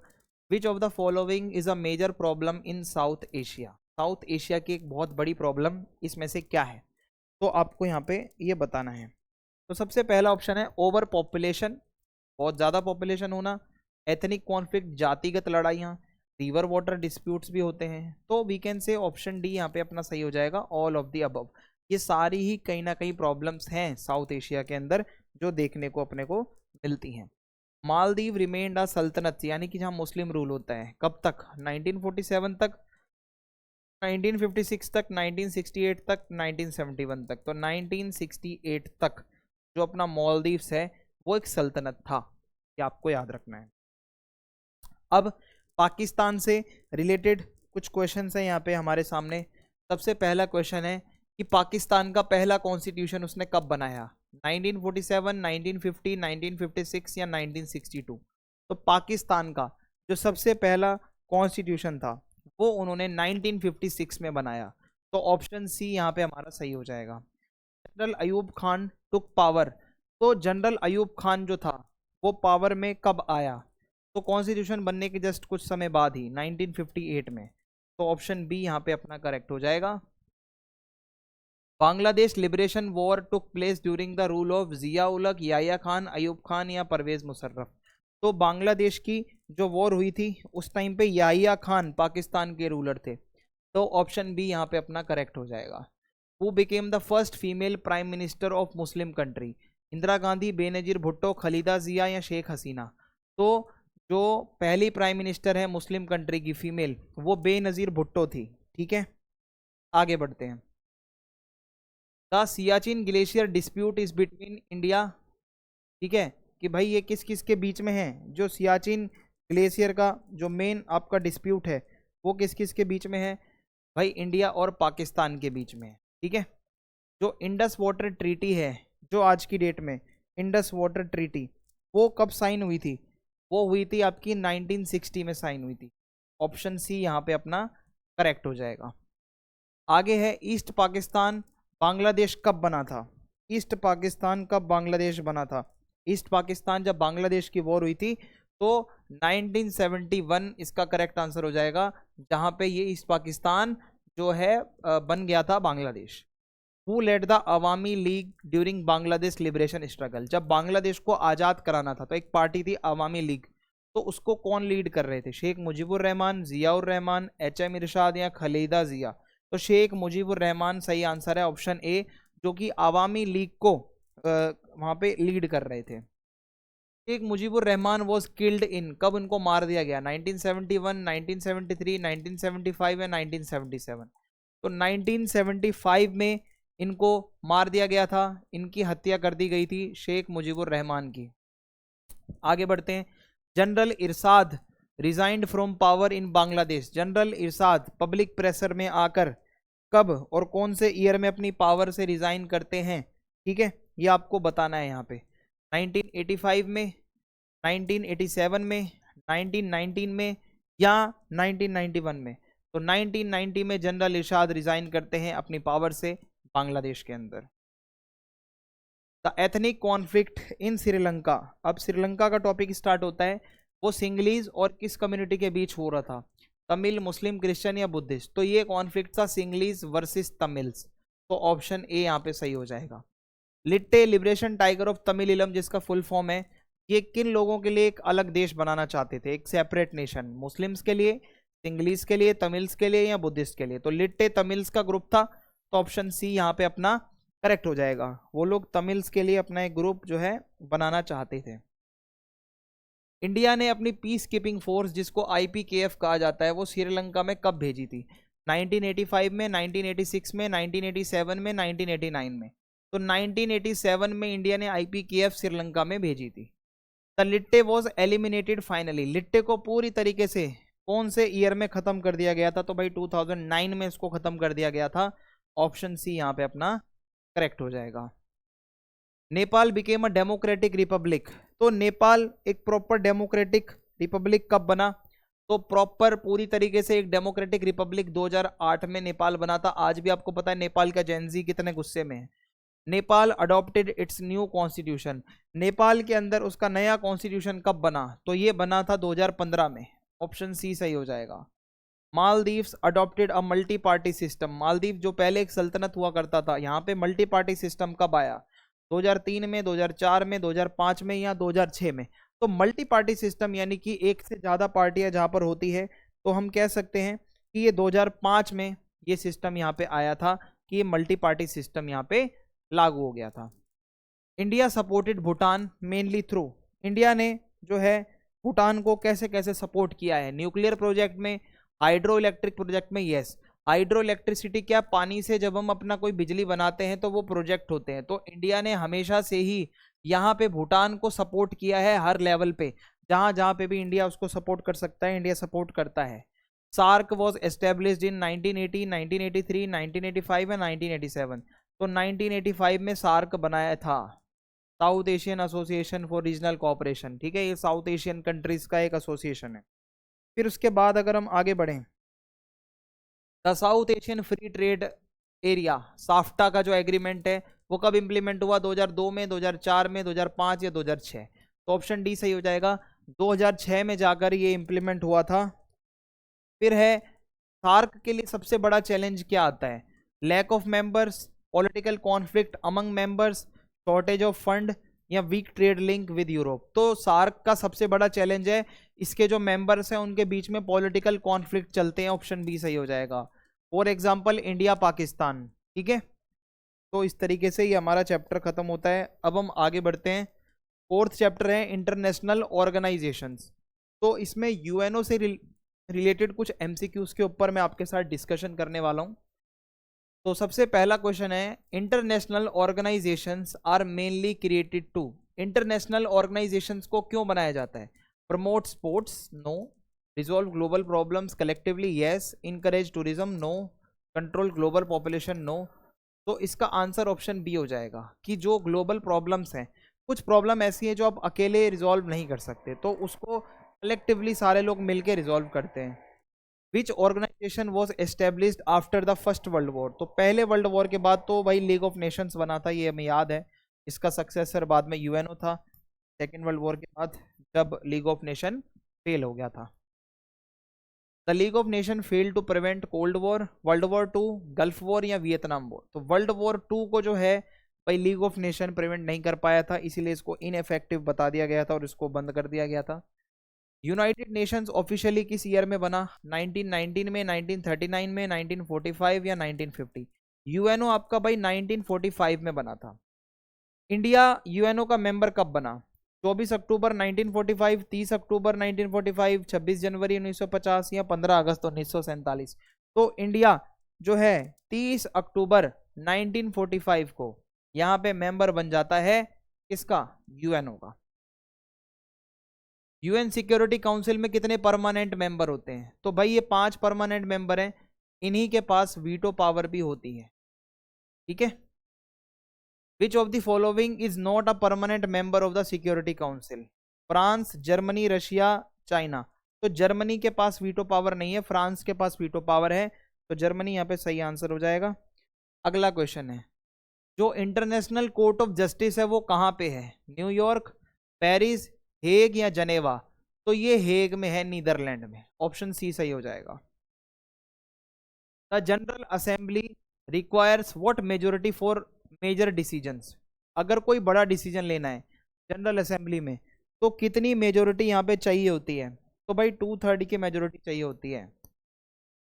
S1: Which of the following is a major problem in South Asia, South Asia की एक बहुत बड़ी प्रॉब्लम इसमें से क्या है? तो आपको यहाँ पे ये बताना है। तो सबसे पहला ऑप्शन है ओवर पॉपुलेशन, बहुत ज़्यादा पॉपुलेशन होना, एथनिक कॉन्फ्लिक्ट, जातिगत लड़ाइयाँ, रिवर वाटर डिस्प्यूट्स भी होते हैं। तो we can say option D यहाँ पे अपना सही हो जाएगा, ऑल ऑफ दी अबव। ये सारी ही कहीं ना कहीं प्रॉब्लम्स हैं साउथ एशिया के अंदर जो देखने को अपने को मिलती हैं। मालदीव रिमेन्ड अ सल्तनत, यानी कि जहाँ मुस्लिम रूल होता है, कब तक? 1947 तक, 1956 तक, 1968 तक, 1971 तक? तो 1968 तक जो अपना मालदीव्स है वो एक सल्तनत था, ये आपको याद रखना है। अब पाकिस्तान से रिलेटेड कुछ क्वेश्चंस हैं यहाँ पे हमारे सामने। सबसे पहला क्वेश्चन है कि पाकिस्तान का पहला कॉन्स्टिट्यूशन उसने कब बनाया? 1947, 1950, 1956 या 1962? तो पाकिस्तान का जो सबसे पहला कॉन्स्टिट्यूशन था वो उन्होंने 1956 में बनाया। तो ऑप्शन सी यहाँ पे हमारा सही हो जाएगा। जनरल अयूब खान टुक पावर, तो जनरल अयूब खान जो था वो पावर में कब आया? तो कॉन्स्टिट्यूशन बनने के जस्ट कुछ समय बाद ही 1958 में। तो ऑप्शन बी यहाँ पे अपना करेक्ट हो जाएगा। Bangladesh liberation war took place during the rule of Zia ul Haq, Yahya Khan, Ayub Khan या परवेज मुशर्रफ? तो बांग्लादेश की जो वॉर हुई थी उस टाइम पे याहिया खान पाकिस्तान के रूलर थे। तो ऑप्शन बी यहाँ पे अपना करेक्ट हो जाएगा। Who became the first female prime minister of Muslim country? Indira Gandhi, Benazir Bhutto, Khaleda Zia या शेख हसीना? तो जो पहली प्राइम मिनिस्टर है मुस्लिम कंट्री की फीमेल वो बेनजीर भुट्टो थी, ठीक है। आगे बढ़ते हैं। The Siachen glacier dispute is between India, ठीक है, कि भाई ये किस किस के बीच में है? जो सियाचिन ग्लेशियर का जो मेन आपका डिस्प्यूट है वो किस किस के बीच में है? भाई इंडिया और पाकिस्तान के बीच में है, ठीक है। जो इंडस वाटर ट्रीटी है जो आज की डेट में इंडस वाटर ट्रीटी वो कब साइन हुई थी? वो हुई थी आपकी 1960 में साइन हुई थी। ऑप्शन सी यहाँ पे अपना करेक्ट हो जाएगा। आगे है ईस्ट पाकिस्तान बांग्लादेश कब बना था? ईस्ट पाकिस्तान कब बांग्लादेश बना था? ईस्ट पाकिस्तान जब बांग्लादेश की वॉर हुई थी तो 1971 इसका करेक्ट आंसर हो जाएगा, जहां पे ये ईस्ट पाकिस्तान जो है बन गया था Bangladesh. Who led the Awami League during Bangladesh liberation struggle, जब बांग्लादेश को आज़ाद कराना था तो एक पार्टी थी अवामी लीग, तो उसको कौन लीड कर रहे थे? शेख मुजीबुर रहमान, जियाउर रहमान, एच.एम. इरशाद या खलीदा जिया? तो शेख मुजीबुर रहमान सही आंसर है, ऑप्शन ए, जो कि अवामी लीग को वहां पे लीड कर रहे थे। Sheikh Mujibur Rahman was killed in, कब उनको मार दिया गया? 1971, 1973, 1975 या 1977? तो 1975 में इनको मार दिया गया था, इनकी हत्या कर दी गई थी शेख मुजीबुर रहमान की। आगे बढ़ते हैं। General Ershad resigned from power in Bangladesh, general Ershad public pressure में आकर कब और कौन से ईयर में अपनी पावर से रिजाइन करते हैं? ठीक है, ये आपको बताना है यहाँ पे। 1985 में, 1987 में, 1919 में या 1991 में? तो 1990 में जनरल इरशाद रिजाइन करते हैं अपनी पावर से बांग्लादेश के अंदर। The ethnic conflict in Sri Lanka, अब श्रीलंका का टॉपिक स्टार्ट होता है, वो सिंगलीज और किस कम्युनिटी के बीच हो रहा था? तमिल, मुस्लिम, क्रिश्चियन या बुद्धिस्ट? तो ये कॉन्फ्लिक्ट था सिंगलीज वर्सेस तमिल्स, तो ऑप्शन ए यहाँ पे सही हो जाएगा। लिट्टे लिबरेशन टाइगर ऑफ तमिलिलम, जिसका फुल फॉर्म है, ये किन लोगों के लिए एक अलग देश बनाना चाहते थे, एक सेपरेट नेशन? मुस्लिम्स के लिए, सिंगलीज के लिए, तमिल्स के लिए या बुद्धिस्ट के लिए? तो लिट्टे तमिल्स का ग्रुप था, तो ऑप्शन सी यहाँ पे अपना करेक्ट हो जाएगा। वो लोग तमिल्स के लिए अपना एक ग्रुप जो है बनाना चाहते थे। इंडिया ने अपनी पीस कीपिंग फोर्स, जिसको IPKF कहा जाता है, वो श्रीलंका में कब भेजी थी? 1985 में, 1986 में, 1987 में, 1989 में? तो 1987 में इंडिया ने IPKF श्रीलंका में भेजी थी। The LTTE was eliminated finally, LTTE को पूरी तरीके से कौन से ईयर में खत्म कर दिया गया था? तो भाई 2009 में इसको खत्म कर दिया गया था, ऑप्शन सी यहाँ पे अपना करेक्ट हो जाएगा। Nepal became a democratic Republic, तो नेपाल एक प्रॉपर डेमोक्रेटिक रिपब्लिक कब बना? तो प्रॉपर पूरी तरीके से एक डेमोक्रेटिक रिपब्लिक 2008 में नेपाल बना था। आज भी आपको पता है नेपाल का जेनजी कितने गुस्से में है। Nepal adopted it's new constitution, Nepal के अंदर उसका नया कॉन्स्टिट्यूशन कब बना? तो ये बना था 2015 में, ऑप्शन सी सही हो जाएगा। Maldives adopted a multi party system, Maldives जो पहले एक सल्तनत हुआ करता था, यहाँ पे मल्टी पार्टी सिस्टम कब आया? 2003 में, 2004 में, 2005 में या 2006 में? तो मल्टी पार्टी सिस्टम यानी कि एक से ज़्यादा पार्टियां जहाँ पर होती है, तो हम कह सकते हैं कि ये 2005 में ये सिस्टम यहाँ पे आया था, कि ये मल्टी पार्टी सिस्टम यहाँ पे लागू हो गया था। India supported Bhutan mainly through, India ने जो है भूटान को कैसे कैसे सपोर्ट किया है? न्यूक्लियर प्रोजेक्ट में, हाइड्रो इलेक्ट्रिक प्रोजेक्ट में? यस, हाइड्रो इलेक्ट्रिसिटी क्या, पानी से जब हम अपना कोई बिजली बनाते हैं तो वो प्रोजेक्ट होते हैं। तो इंडिया ने हमेशा से ही यहाँ पे भूटान को सपोर्ट किया है हर लेवल पे, जहाँ जहाँ पे भी इंडिया उसको सपोर्ट कर सकता है, इंडिया सपोर्ट करता है। सार्क वॉज एस्टेब्लिश्ड इन 1980, 1983, 1985 या 1987? तो 1985 में सार्क बनाया था, south Asian association for regional cooperation. ठीक है, ये साउथ एशियन कंट्रीज का एक एसोसिएशन है। फिर उसके बाद अगर हम आगे बढ़ें, the south Asian free trade area SAFTA का जो एग्रीमेंट है वो कब इंप्लीमेंट हुआ? 2002 में, 2004 में, 2005 या 2006? तो ऑप्शन डी सही हो जाएगा, 2006 में जाकर ये इंप्लीमेंट हुआ था। फिर है सार्क के लिए सबसे बड़ा चैलेंज क्या आता है? Lack of members, political conflict among members, shortage of fund या weak trade link with Europe? तो सार्क का सबसे बड़ा चैलेंज है इसके जो मेंबर्स हैं उनके बीच में पॉलिटिकल कॉन्फ्लिक्ट चलते हैं, ऑप्शन बी सही हो जाएगा। For example India Pakistan. ठीक है, तो इस तरीके से ये हमारा चैप्टर खत्म होता है। अब हम आगे बढ़ते हैं, फोर्थ चैप्टर है इंटरनेशनल ऑर्गेनाइजेशंस। तो इसमें यूएनओ से रिलेटेड कुछ एमसीक्यूज के ऊपर मैं आपके साथ डिस्कशन करने वाला हूँ। तो सबसे पहला क्वेश्चन है, international organisations are mainly created to, international organisations को क्यों बनाया जाता है? Promote sports? No. Resolve global problems collectively? Yes. Encourage tourism? No. Control global population? No. तो इसका आंसर ऑप्शन बी हो जाएगा, कि जो ग्लोबल प्रॉब्लम्स हैं, कुछ प्रॉब्लम ऐसी है जो आप अकेले रिजॉल्व नहीं कर सकते, तो उसको कलेक्टिवली सारे लोग मिलकर रिजॉल्व करते हैं। Which organisation was established after the first world war? तो पहले वर्ल्ड वॉर के बाद तो भाई लीग ऑफ नेशंस बना था, ये हमें याद है। इसका सक्सेसर बाद में यूएनओ था, सेकेंड वर्ल्ड वॉर के बाद जब लीग ऑफ नेशन फेल हो गया था। The League of Nation fail to prevent cold war, world war two, Gulf war या वियतनाम वॉर। तो वर्ल्ड वॉर टू को जो है भाई लीग ऑफ नेशन प्रिवेंट नहीं कर पाया था, इसीलिए इसको इनएफेक्टिव बता दिया गया था और इसको बंद कर दिया गया था। यूनाइटेड नेशंस ऑफिशियली किस ईयर में बना? 1919 में, 1939 में, 1945 या 1950? यूएनओ आपका भाई 1945 में बना था। इंडिया यूएनओ का मेंबर कब बना? 24 अक्टूबर 1945, 30 अक्टूबर 1945, 26 जनवरी 1950 या 15 अगस्त 1947? तो इंडिया जो है 30 अक्टूबर 1945 को यहाँ पे मेंबर बन जाता है किसका? यूएनओ का। यूएन सिक्योरिटी काउंसिल में कितने परमानेंट मेंबर होते हैं? तो भाई ये 5 परमानेंट मेंबर हैं, इन्हीं के पास वीटो पावर भी होती है, ठीक है। Which of the following is not a permanent member of the security council? France, Germany, Russia, China? तो जर्मनी के पास वीटो पावर नहीं है, फ्रांस के पास वीटो पावर है, तो जर्मनी यहाँ पे सही आंसर हो जाएगा। अगला क्वेश्चन है, जो इंटरनेशनल कोर्ट ऑफ जस्टिस है वो कहाँ पे है? न्यूयॉर्क, पेरिस, हेग या जनेवा? तो ये हेग में है, नीदरलैंड में। ऑप्शन सी सही हो जाएगा। The General Assembly requires what majority for major decisions? अगर कोई बड़ा डिसीजन लेना है जनरल असेंबली में तो कितनी मेजोरिटी यहाँ पे चाहिए होती है? तो भाई 2/3 की मेजोरिटी चाहिए होती है,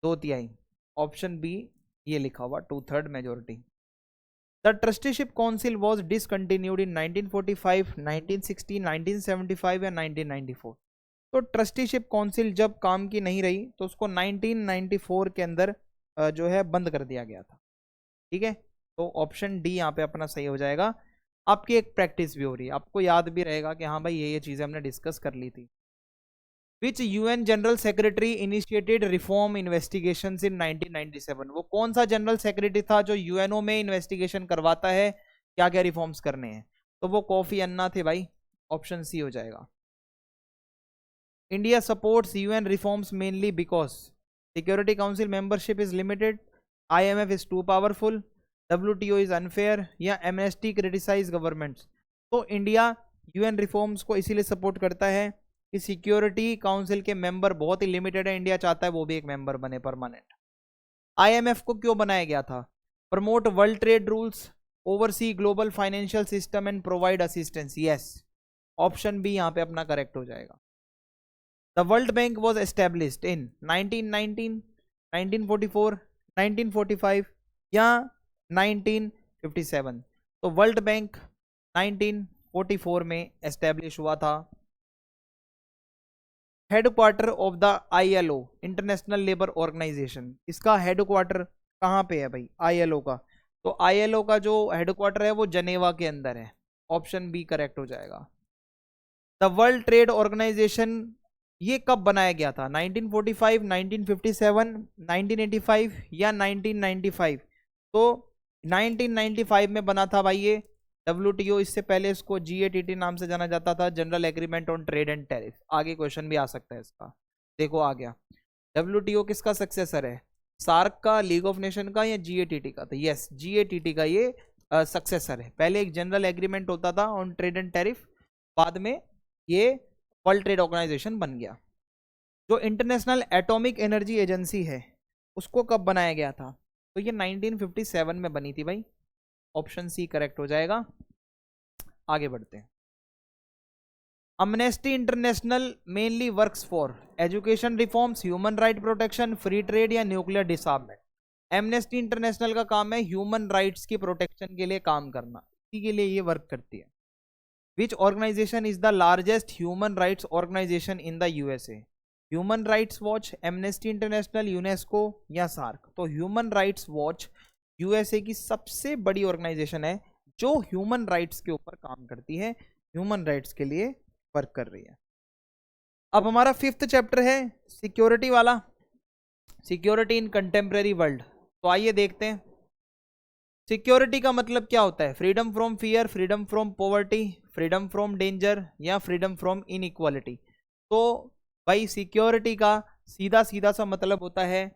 S1: 2/3। ऑप्शन बी ये लिखा हुआ 2/3 majority. The trusteeship council was discontinued इन 1945, 1960, 1975 या 1994? तो ट्रस्टीशिप काउंसिल जब काम की नहीं रही तो उसको 1994 के अंदर जो है बंद कर दिया गया था, ठीक है। तो ऑप्शन डी यहाँ पे अपना सही हो जाएगा। आपकी एक प्रैक्टिस भी हो रही है, आपको याद भी रहेगा कि हाँ भाई ये चीज़ें हमने डिस्कस कर ली थी। Which UN general secretary initiated reform investigation in 1997? वो कौन सा जनरल सेक्रेटरी था जो यूएनओ में इन्वेस्टिगेशन करवाता है क्या क्या रिफॉर्म्स करने हैं? तो वो कोफी अन्ना थे भाई, ऑप्शन सी हो जाएगा। India supports UN reforms mainly because security council membership is limited, IMF is too powerful, WTO is unfair या एमनेस्टी क्रिटिसाइज गवर्नमेंट्स? तो इंडिया यूएन रिफॉर्म्स को इसीलिए सपोर्ट करता है कि सिक्योरिटी काउंसिल के मेंबर बहुत ही लिमिटेड है, इंडिया चाहता है वो भी एक मेंबर बने परमानेंट। IMF को क्यों बनाया गया था? Promote world trade rules, oversee global financial system and provide assistance? Yes, option B यहाँ पे अपना करेक्ट हो जाएगा। The World Bank was established in 1919, 1944, 1945 या 1957? तो वर्ल्ड बैंक 1944 में एस्टेब्लिश हुआ था। Headquarter of the ILO, International Labour Organisation, इसका हेडक्वार्टर कहाँ पे है भाई? ILO का। तो ILO का जो हेडक्वार्टर है वो जनेवा के अंदर है, ऑप्शन बी करेक्ट हो जाएगा। द वर्ल्ड ट्रेड ऑर्गेनाइजेशन ये कब बनाया गया था? 1945, 1957, 1985 या 1995? तो 1995 में बना था भाई ये। WTO, इससे पहले इसको GATT नाम से जाना जाता था, general agreement on trade and tariff. आगे क्वेश्चन भी आ सकता है इसका, देखो आ गया। WTO किसका सक्सेसर है? सार्क का, लीग ऑफ नेशन का या GATT का? तो यस, GATT का ये सक्सेसर है। पहले एक जनरल एग्रीमेंट होता था ऑन ट्रेड एंड टैरिफ, बाद में ये वर्ल्ड ट्रेड ऑर्गेनाइजेशन बन गया। जो इंटरनेशनल एटॉमिक एनर्जी एजेंसी है उसको कब बनाया गया था? तो ये 1957 में बनी थी भाई, ऑप्शन सी करेक्ट हो जाएगा। आगे बढ़ते हैं। Amnesty international mainly works for education reforms, human right protection, free trade या न्यूक्लियर डिसआर्ममेंट? एमनेस्टी इंटरनेशनल का काम है ह्यूमन राइट्स की प्रोटेक्शन के लिए काम करना, इसी के लिए ये वर्क करती है। Which organisation is the largest human rights organisation in the USA? Human Rights Watch, Amnesty International, UNESCO या सार्क? तो ह्यूमन राइट्स वॉच USA की सबसे बड़ी ऑर्गेनाइजेशन है जो ह्यूमन राइट्स के ऊपर काम करती है, ह्यूमन राइट्स के लिए वर्क कर रही है। अब हमारा 5th चैप्टर है सिक्योरिटी वाला, सिक्योरिटी इन कंटेम्प्रेरी वर्ल्ड। तो आइए देखते हैं सिक्योरिटी का मतलब क्या होता है। Freedom from fear, freedom from poverty, freedom from danger या फ्रीडम फ्रॉम इनइक्वालिटी? तो भाई सिक्योरिटी का सीधा सीधा सा मतलब होता है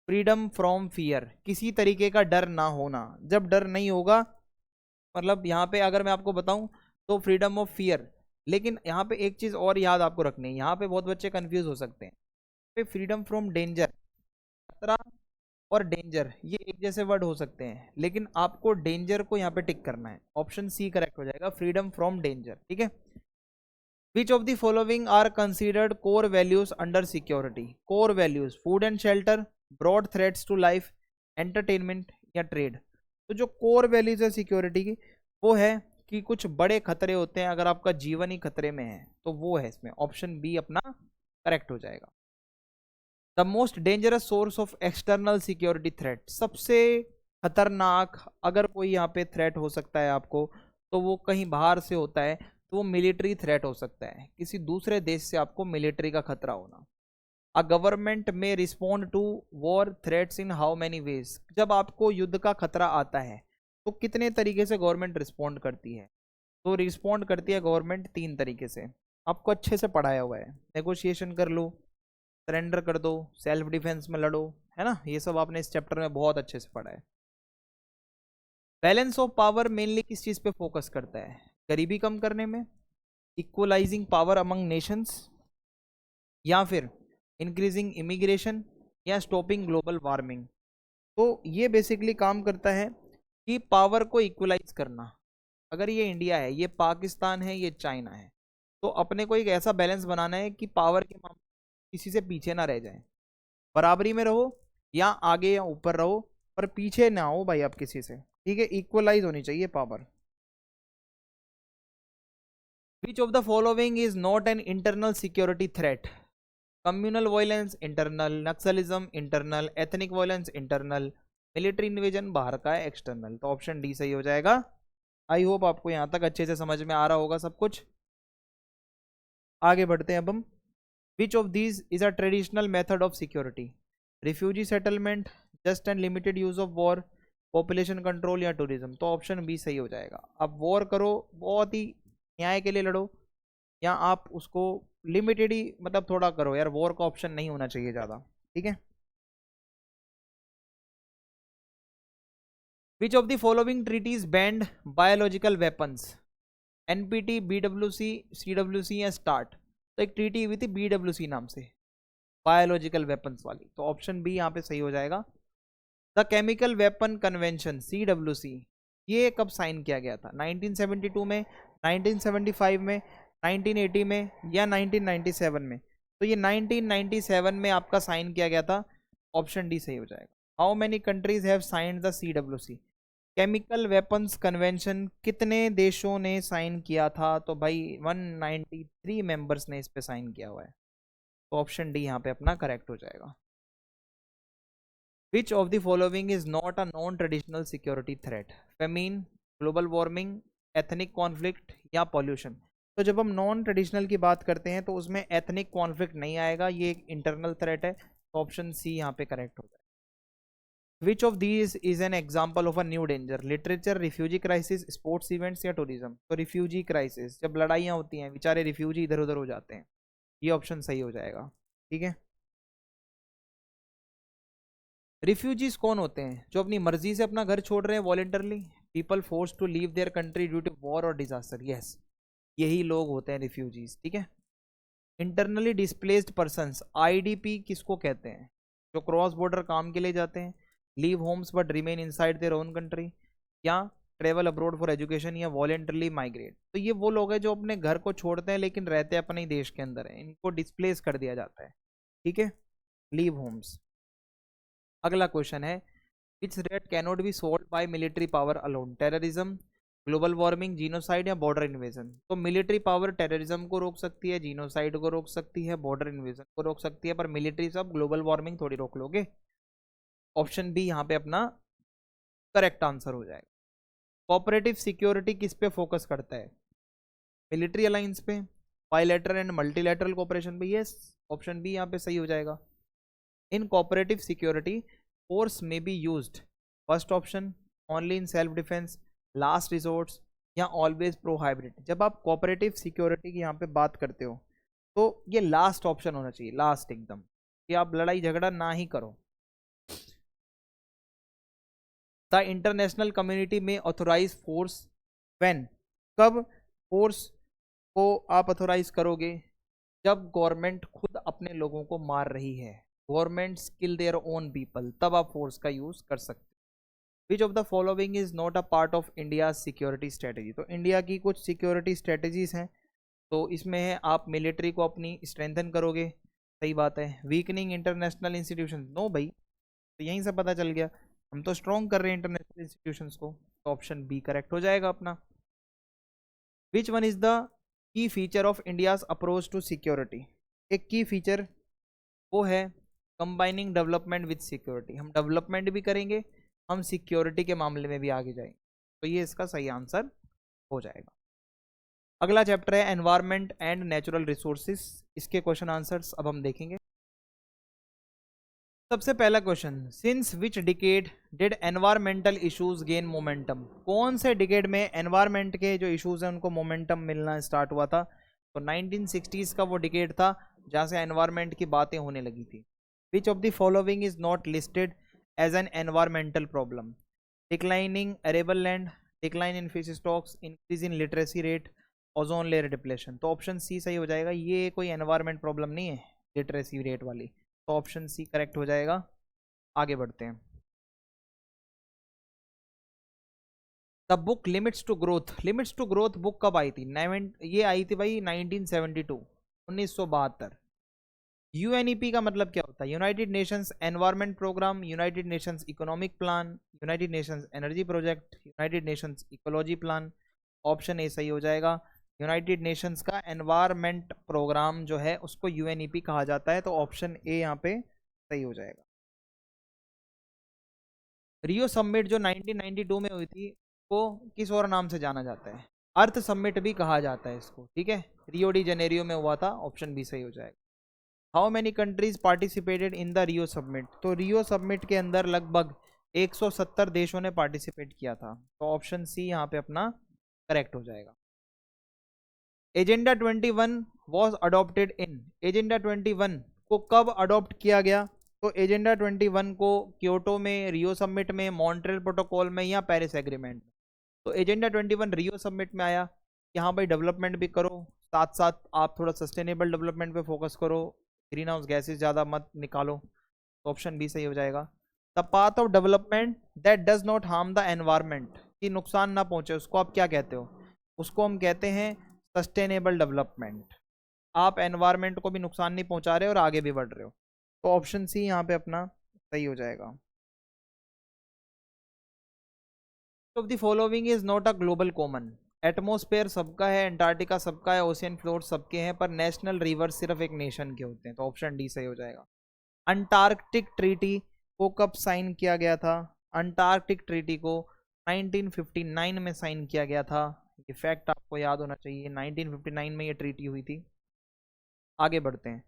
S1: फ्रीडम फ्रॉम फियर, किसी तरीके का डर ना होना। जब डर नहीं होगा, मतलब यहाँ पे अगर मैं आपको बताऊं तो फ्रीडम ऑफ फियर, लेकिन यहाँ पे एक चीज और याद आपको रखनी है, यहाँ पे बहुत बच्चे कंफ्यूज हो सकते हैं। फ्रीडम फ्रॉम डेंजर, खतरा और डेंजर ये एक जैसे वर्ड हो सकते हैं, लेकिन आपको डेंजर को यहाँ पे टिक करना है। ऑप्शन सी करेक्ट हो जाएगा, फ्रीडम फ्रॉम डेंजर। ठीक है। Which of the following are considered core values under security? Core values, food and shelter, broad threats to life, entertainment या ट्रेड। तो जो कोर वैल्यूज है सिक्योरिटी की, वो है कि कुछ बड़े खतरे होते हैं, अगर आपका जीवन ही खतरे में है तो वो है इसमें। ऑप्शन बी अपना करेक्ट हो जाएगा। The most dangerous source of external security threat, सबसे खतरनाक अगर कोई यहाँ पे थ्रेट हो सकता है आपको, तो वो कहीं बाहर से होता है, तो वो मिलिट्री थ्रेट हो सकता है, किसी दूसरे देश से आपको मिलिट्री का खतरा होना। A government may respond to war threats in how many ways, जब आपको युद्ध का खतरा आता है तो कितने तरीके से गवर्नमेंट रिस्पॉन्ड करती है? तो रिस्पॉन्ड करती है गवर्नमेंट 3 तरीके से, आपको अच्छे से पढ़ाया हुआ है। नेगोशिएशन कर लो, सरेंडर कर दो, सेल्फ डिफेंस में लड़ो, है ना, ये सब आपने इस चैप्टर में बहुत अच्छे से पढ़ा है। बैलेंस ऑफ पावर मेनली किस चीज पे फोकस करता है? गरीबी कम करने में, इक्वलाइजिंग पावर अमंग नेशंस, या फिर इंक्रीजिंग इमिग्रेशन, या स्टॉपिंग ग्लोबल वार्मिंग। तो ये बेसिकली काम करता है कि पावर को इक्वलाइज करना। अगर ये इंडिया है, ये पाकिस्तान है, ये चाइना है, तो अपने को एक ऐसा बैलेंस बनाना है कि पावर के मामले किसी से पीछे ना रह जाए, बराबरी में रहो, या आगे या ऊपर रहो, पर पीछे ना हो भाई आप किसी से। ठीक है, इक्वलाइज होनी चाहिए power. Which of the following is not an internal security threat? Communal violence internal, Naxalism internal, ethnic violence internal, military invasion बाहर का है एक्सटर्नल। तो ऑप्शन डी सही हो जाएगा। आई होप आपको यहां तक अच्छे से समझ में आ रहा होगा सब कुछ। आगे बढ़ते हैं अब हम। Which of these is a traditional method of security? Refugee settlement, just and limited use of war, population control या टूरिज्म। तो ऑप्शन बी सही हो जाएगा। अब वॉर करो, बहुत ही न्याय के लिए लड़ो, या आप उसको लिमिटेड ही मतलब थोड़ा करो यार, वॉर का ऑप्शन नहीं होना चाहिए ज्यादा। ठीक है। Which of the following treaties banned biological weapons? NPT, BWC, CWC या स्टार्ट। तो एक ट्रीटी हुई थी बीडब्ल्यूसी नाम से, बायोलॉजिकल वेपन्स वाली। तो ऑप्शन बी यहाँ पे सही हो जाएगा। The chemical weapon convention CWC, ये कब साइन किया गया था? 1972 में, 1975 में, 1980 में या 1997 में? तो ये 1997 में आपका साइन किया गया था। ऑप्शन डी सही हो जाएगा। How many countries have signed the CWC? Chemical weapons convention कितने देशों ने साइन किया था? तो भाई 193 मेंबर्स ने इस पे साइन किया हुआ है। तो ऑप्शन डी यहाँ पे अपना करेक्ट हो जाएगा। Which of the following is not a non traditional security threat? Famine, global warming, ethnic conflict या पॉल्यूशन। तो जब हम नॉन ट्रेडिशनल की बात करते हैं तो उसमें एथनिक कॉन्फ्लिक्ट नहीं आएगा, ये एक इंटरनल थ्रेट है। तो ऑप्शन सी यहाँ पे करेक्ट हो जाएगा। Which of these is an example of a new danger? Literature, refugee crisis, sports events या टूरिज्म। तो रिफ्यूजी क्राइसिस, जब लड़ाइयाँ होती हैं बेचारे रिफ्यूजी इधर उधर हो जाते हैं, ये ऑप्शन सही हो जाएगा। ठीक है। रिफ्यूजीज कौन होते हैं? जो अपनी मर्जी से अपना घर छोड़ रहे हैं voluntarily, people force to leave their country due to war और डिजास्टर। यस, यही लोग होते हैं रिफ्यूजीज। ठीक है। इंटरनली डिस्प्लेस्ड पर्सन्स, आईडीपी किसको कहते हैं? जो क्रॉस बॉर्डर काम के लिए जाते हैं, leave homes but remain inside their own country, या ट्रेवल अब्रोड फॉर एजुकेशन, या वॉलेंटरली माइग्रेट। तो ये वो लोग हैं जो अपने घर को छोड़ते हैं लेकिन रहते अपने ही देश के अंदर है, इनको डिस्प्लेस कर दिया जाता है। ठीक है, लीव होम्स। अगला क्वेश्चन है, which threat cannot be solve by military power alone? Terrorism, global warming, genocide या बॉर्डर इन्वेजन। तो मिलिट्री पावर टेररिज्म को रोक सकती है, जीनोसाइड को रोक सकती है, बॉर्डर इन्वेजन को रोक सकती है, पर मिलिट्री सब ग्लोबल वार्मिंग थोड़ी रोक लोगे। ऑप्शन बी यहाँ पे अपना करेक्ट आंसर हो जाएगा। कोऑपरेटिव सिक्योरिटी किस पे फोकस करता है? मिलिट्री अलायंस पे, बायलैटरल एंड मल्टीलैटरल कोऑपरेशन पे। यस, ऑप्शन बी यहाँ पे सही हो जाएगा। इन कोऑपरेटिव सिक्योरिटी फोर्स में be used, first option only in self defence, last resorts या ऑलवेज प्रोहाइबिट। जब आप कोऑपरेटिव सिक्योरिटी की यहाँ पे बात करते हो तो ये लास्ट ऑप्शन होना चाहिए, लास्ट एकदम, कि आप लड़ाई झगड़ा ना ही करो। द इंटरनेशनल कम्युनिटी में ऑथोराइज फोर्स व्हेन, कब फोर्स को आप अथोराइज करोगे जब गवर्नमेंट खुद अपने लोगों को मार रही है, government kill their own people, तब आप फोर्स का यूज कर सकते हो। विच of the following is not a part of India security strategy, तो इंडिया की कुछ सिक्योरिटी स्ट्रेटेजीज हैं, तो इसमें है आप मिलिट्री को अपनी स्ट्रेंथन करोगे, सही बात है। वीकनिंग इंटरनेशनल इंस्टीट्यूशन, नो भाई, तो यहीं से पता चल गया हम तो स्ट्रॉन्ग कर रहे हैं इंटरनेशनल इंस्टीट्यूशंस को, तो ऑप्शन बी करेक्ट हो जाएगा अपना। Which one is the key feature of India's approach to security, एक की फीचर वो है कंबाइनिंग डेवलपमेंट विद सिक्योरिटी, हम डेवलपमेंट भी करेंगे, हम सिक्योरिटी के मामले में भी आगे जाएंगे, तो ये इसका सही आंसर हो जाएगा। अगला चैप्टर है एनवायरनमेंट एंड नेचुरल रिसोर्सेज, इसके क्वेश्चन आंसर्स अब हम देखेंगे। सबसे पहला question, since which decade did environmental issues gain momentum, कौन से डिकेड में एनवायरमेंट के जो इश्यूज हैं उनको मोमेंटम मिलना स्टार्ट हुआ था, तो 1960s का वो डिकेड था जहां से एनवायरमेंट की बातें होने लगी थी। Which of the following is not listed as an environmental problem, declining arable land, decline in fish stocks, increase in literacy rate, ozone layer depletion, तो ऑप्शन सी सही हो जाएगा। ये कोई एनवायरमेंट प्रॉब्लम नहीं है लिटरेसी रेट वाली, तो ऑप्शन सी करेक्ट हो जाएगा। आगे बढ़ते हैं। The book limits to growth, limits to growth book कब आई थी, ये आई थी भाई 1972, 1972। यूएनईपी का मतलब क्या होता है, United Nations environment programme, United Nations economic plan, United Nations energy project, United Nations ecology plan, option A सही हो जाएगा। यूनाइटेड नेशंस का एनवायरनमेंट प्रोग्राम जो है उसको यूएनईपी कहा जाता है, तो ऑप्शन ए यहाँ पे सही हो जाएगा। रियो समिट जो 1992 में हुई थी वो किस और नाम से जाना जाता है, अर्थ समिट भी कहा जाता है इसको, ठीक है, रियो डी जेनेरियो में हुआ था, ऑप्शन बी सही हो जाएगा। How many countries participated in the Rio summit, तो रियो समिट के अंदर लगभग 170 देशों ने पार्टिसिपेट किया था, तो ऑप्शन सी यहाँ पे अपना करेक्ट हो जाएगा। Agenda 21 was adopted in, agenda 21 को कब अडॉप्ट किया गया, तो एजेंडा 21 को क्योटो में, रियो समिट में, मॉन्ट्रियल प्रोटोकॉल में या पेरिस एग्रीमेंट में, तो एजेंडा 21 रियो समिट में आया। यहाँ भाई डेवलपमेंट भी करो, साथ साथ आप थोड़ा सस्टेनेबल डेवलपमेंट पे फोकस करो, ग्रीन हाउस गैसेज ज़्यादा मत निकालो, तो ऑप्शन बी सही हो जाएगा। The path of development that does not harm the environment, कि नुकसान ना पहुंचे उसको आप क्या कहते हो, उसको हम कहते हैं सस्टेनेबल डेवलपमेंट, आप एनवायरमेंट को भी नुकसान नहीं पहुंचा रहे और आगे भी बढ़ रहे हो, तो ऑप्शन सी यहाँ पे अपना सही हो जाएगा। Of the following is not a global common, atmosphere सबका है, अंटार्कटिका सबका है, ओशियन फ्लोर सबके हैं, पर नेशनल रिवर सिर्फ एक नेशन के होते हैं, तो ऑप्शन डी सही हो जाएगा। अंटार्कटिक ट्रीटी को कब साइन किया गया था, अंटार्कटिक ट्रीटी को 1959 में साइन किया गया था, ये फैक्ट आपको याद होना चाहिए, 1959 में ये ट्रीटी हुई थी। आगे बढ़ते हैं।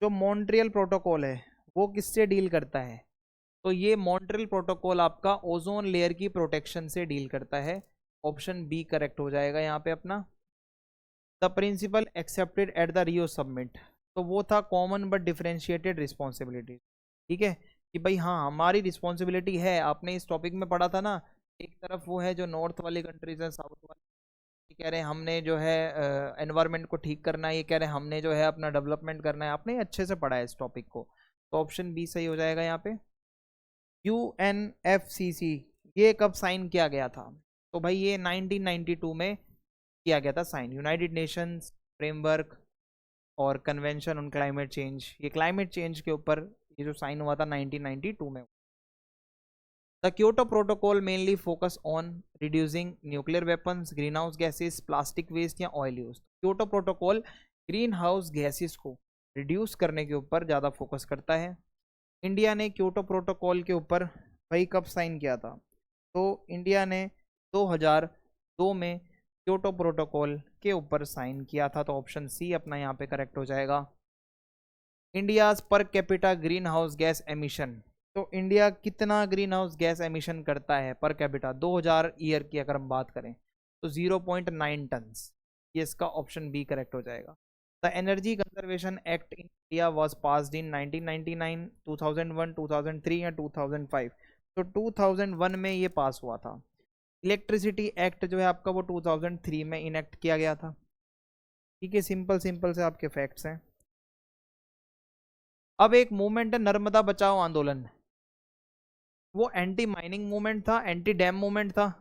S1: जो मॉन्ट्रियल प्रोटोकॉल है वो किससे डील करता है, तो ये मॉन्ट्रियल प्रोटोकॉल आपका ओजोन लेयर की प्रोटेक्शन से डील करता है, ऑप्शन बी करेक्ट हो जाएगा यहाँ पे अपना। The principle accepted at the Rio summit, तो वो था कॉमन बट डिफरेंशिएटेड रिस्पॉन्सिबिलिटी, ठीक है, कि भाई हाँ हमारी रिस्पॉन्सिबिलिटी है, आपने इस टॉपिक में पढ़ा था ना, एक तरफ वो है जो नॉर्थ वाली कंट्रीज है, साउथ वाली, ये कह रहे हैं हमने जो है एनवायरनमेंट को ठीक करना है, ये कह रहे हैं हमने जो है अपना डेवलपमेंट करना है, आपने अच्छे से पढ़ा है इस टॉपिक को, तो ऑप्शन बी सही हो जाएगा यहाँ पे। UNFCC ये कब साइन किया गया था, तो भाई ये 1992 में किया गया था साइन, यूनाइटेड नेशंस फ्रेमवर्क और कन्वेंशन ऑन क्लाइमेट चेंज, ये क्लाइमेट चेंज के ऊपर ये जो साइन हुआ था 1992 में। The Kyoto protocol mainly focus on reducing nuclear weapons, greenhouse gases, plastic waste या oil use, Kyoto protocol greenhouse gases को रिड्यूस करने के ऊपर ज़्यादा फोकस करता है। इंडिया ने क्योटो प्रोटोकॉल के ऊपर भाई कब साइन किया था, तो इंडिया ने 2002 में क्योटो प्रोटोकॉल के ऊपर साइन किया था, तो ऑप्शन सी अपना यहाँ पे करेक्ट हो जाएगा। India's per capita green house gas emission, तो इंडिया कितना ग्रीन हाउस गैस एमिशन करता है पर कैपिटा 2000 ईयर की अगर हम बात करें तो 0.9 टन्स, ये इसका ऑप्शन बी करेक्ट हो जाएगा। The energy conservation act in India was passed in 1999, 2001, 2003 या 2005, तो 2001 में ये पास हुआ था। इलेक्ट्रिसिटी एक्ट जो है आपका वो 2003 में इनेक्ट किया गया था। ठीक है, सिंपल सिंपल से आपके फैक्ट्स हैं। अब एक मूवमेंट है नर्मदा बचाओ आंदोलन, वो एंटी माइनिंग मूवमेंट था, एंटी डैम मूवमेंट था,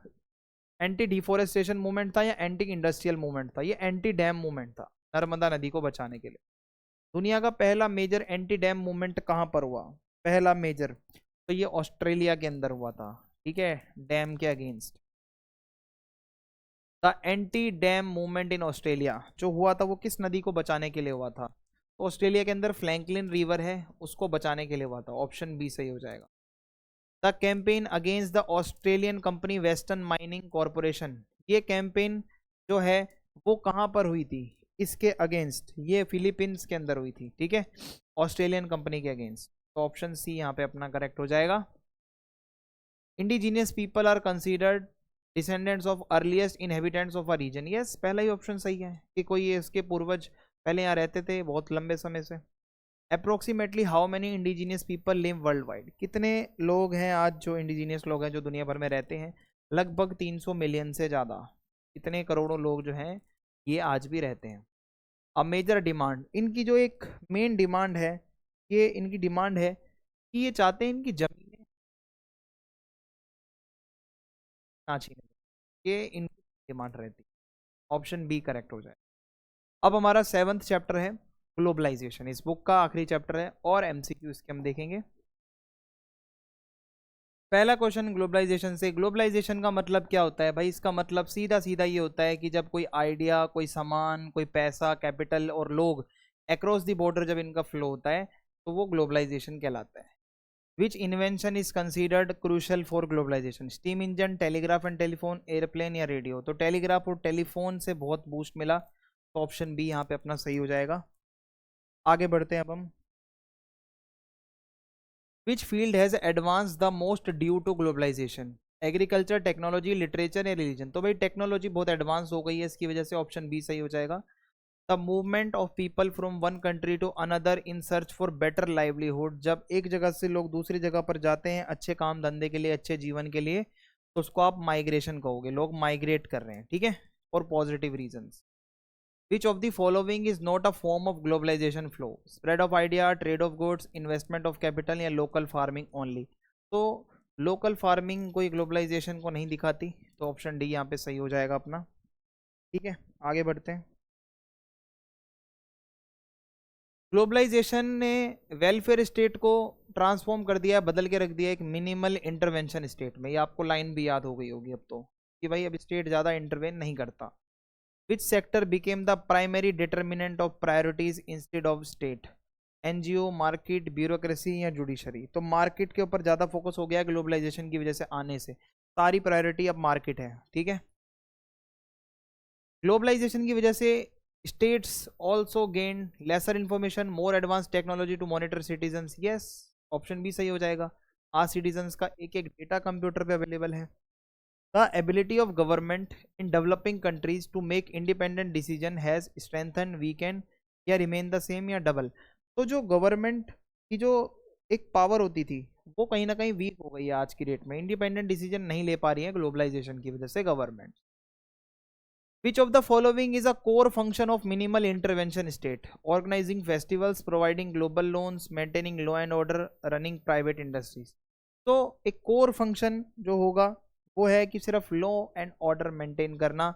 S1: एंटी डिफोरेस्टेशन मूवमेंट था, या एंटी इंडस्ट्रियल मूवमेंट था? ये एंटी डैम मूवमेंट था, नर्मदा नदी को बचाने के लिए। दुनिया का पहला मेजर एंटी डैम मूवमेंट कहाँ पर हुआ? पहला मेजर तो ये ऑस्ट्रेलिया के अंदर हुआ था, ठीक है, डैम के against. The anti dam movement in Australia जो हुआ था वो किस नदी को बचाने के लिए हुआ था? तो ऑस्ट्रेलिया के अंदर फ्रैंकलिन रिवर है, उसको बचाने के लिए हुआ था। ऑप्शन बी सही हो जाएगा। The campaign against the Australian company western mining corporation, ये कैंपेन जो है वो कहाँ पर हुई थी? इसके अगेंस्ट, ये फिलीपींस के अंदर हुई थी, ठीक है, ऑस्ट्रेलियन कंपनी के अगेंस्ट। तो ऑप्शन सी यहाँ पे अपना करेक्ट हो जाएगा। Indigenous people are considered descendants of earliest inhabitants of a region, yes पहला ही ऑप्शन सही है कि कोई ये इसके पूर्वज पहले यहाँ रहते थे बहुत लंबे समय से। Approximately how many indigenous people live world wide, कितने लोग हैं आज जो इंडिजीनियस लोग हैं जो दुनिया भर में रहते हैं? लगभग 300 मिलियन से ज़्यादा, इतने करोड़ों लोग जो हैं ये आज भी रहते हैं। अ मेजर डिमांड, इनकी जो एक मेन डिमांड है, ये इनकी डिमांड है कि ये चाहते हैं इनकी जमीनें ना छीने, ये इनकी डिमांड रहती है। ऑप्शन बी करेक्ट हो जाए। अब हमारा 7th चैप्टर है ग्लोबलाइजेशन, इस बुक का आखिरी चैप्टर है और एमसीक्यू इसके हम देखेंगे। पहला क्वेश्चन ग्लोबलाइजेशन से, ग्लोबलाइजेशन का मतलब क्या होता है भाई? इसका मतलब सीधा सीधा ये होता है कि जब कोई आइडिया, कोई सामान, कोई पैसा, कैपिटल और लोग अक्रॉस द बॉर्डर जब इनका फ्लो होता है तो वो ग्लोबलाइजेशन कहलाता है। Which invention is considered crucial for globalisation? Steam engine, telegraph and telephone, airplane या रेडियो? तो टेलीग्राफ और टेलीफोन से बहुत बूस्ट मिला, तो ऑप्शन बी यहाँ पे अपना सही हो जाएगा। आगे बढ़ते हैं अब हम। Which field has advance the most due to globalisation? Agriculture, technology, literature या रिलीजन? तो भाई टेक्नोलॉजी बहुत एडवांस हो गई है, इसकी वजह से ऑप्शन बी सही हो जाएगा। The movement of people from one country to another in search for better livelihood, जब एक जगह से लोग दूसरी जगह पर जाते हैं अच्छे काम धंधे के लिए, अच्छे जीवन के लिए, तो उसको आप माइग्रेशन कहोगे, लोग माइग्रेट कर रहे हैं, ठीक है, और positive reasons. Which of the following is not a form of globalization flow? Spread of idea, trade of goods, investment of capital या local farming only? तो लोकल फार्मिंग कोई ग्लोबलाइजेशन को नहीं दिखाती, तो ऑप्शन डी यहाँ पे सही हो जाएगा अपना। ठीक है, आगे बढ़ते हैं। ग्लोबलाइजेशन ने वेलफेयर स्टेट को ट्रांसफॉर्म कर दिया, बदल के रख दिया एक मिनिमल इंटरवेंशन स्टेट में। ये आपको लाइन भी याद हो गई होगी अब तो, कि भाई अब स्टेट ज़्यादा इंटरवेन नहीं करता। Which sector became the primary determinant of priorities instead of state? NGO, market, bureaucracy या जुडिशरी? तो मार्केट के ऊपर ज़्यादा फोकस हो गया ग्लोबलाइजेशन की वजह से आने से, सारी प्रायोरिटी अब मार्केट है, ठीक है। ग्लोबलाइजेशन की वजह से states also gain lesser information, more advance technology to monitor citizens, yes option B सही हो जाएगा। आज सिटीजन्स का एक एक डेटा कंप्यूटर पे अवेलेबल है। The ability of government in developing countries to make independent decision has strengthened, weakened या remain the same या double? तो जो गवर्नमेंट की जो एक पावर होती थी वो कहीं ना कहीं वीक हो गई है आज की डेट में, इंडिपेंडेंट डिसीजन नहीं ले पा रही है ग्लोबलाइजेशन की वजह से government. Which of the following is a core function of minimal intervention state? Organizing festivals, providing global loans, maintaining law and order, running private industries? तो एक कोर फंक्शन जो होगा वो है कि सिर्फ लॉ एंड ऑर्डर मेंटेन करना,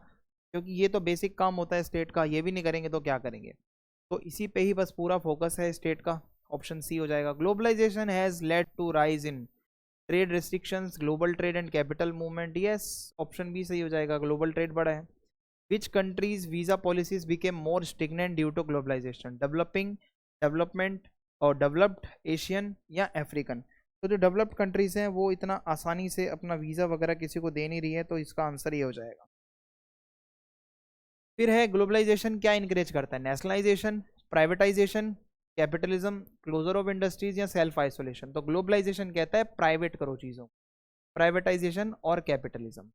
S1: क्योंकि ये तो बेसिक काम होता है स्टेट का, ये भी नहीं करेंगे तो क्या करेंगे, तो इसी पे ही बस पूरा फोकस है स्टेट का। ऑप्शन सी हो जाएगा। Globalisation has led to rise in trade restrictions, global trade and capital movement, yes option B सही हो जाएगा, ग्लोबल ट्रेड बढ़ा है। Which countries visa policies became more stagnant due to globalisation? Developing, development और developed, Asian या African? तो जो developed countries हैं वो इतना आसानी से अपना वीज़ा वगैरह किसी को दे नहीं रही है, तो इसका आंसर ये हो जाएगा। फिर है ग्लोबलाइजेशन क्या इनकरेज करता है? Nationalisation, privatisation, capitalism, closure of industries या सेल्फ आइसोलेशन? तो ग्लोबलाइजेशन कहता है प्राइवेट करो चीज़ों, प्राइवेटाइजेशन और capitalism.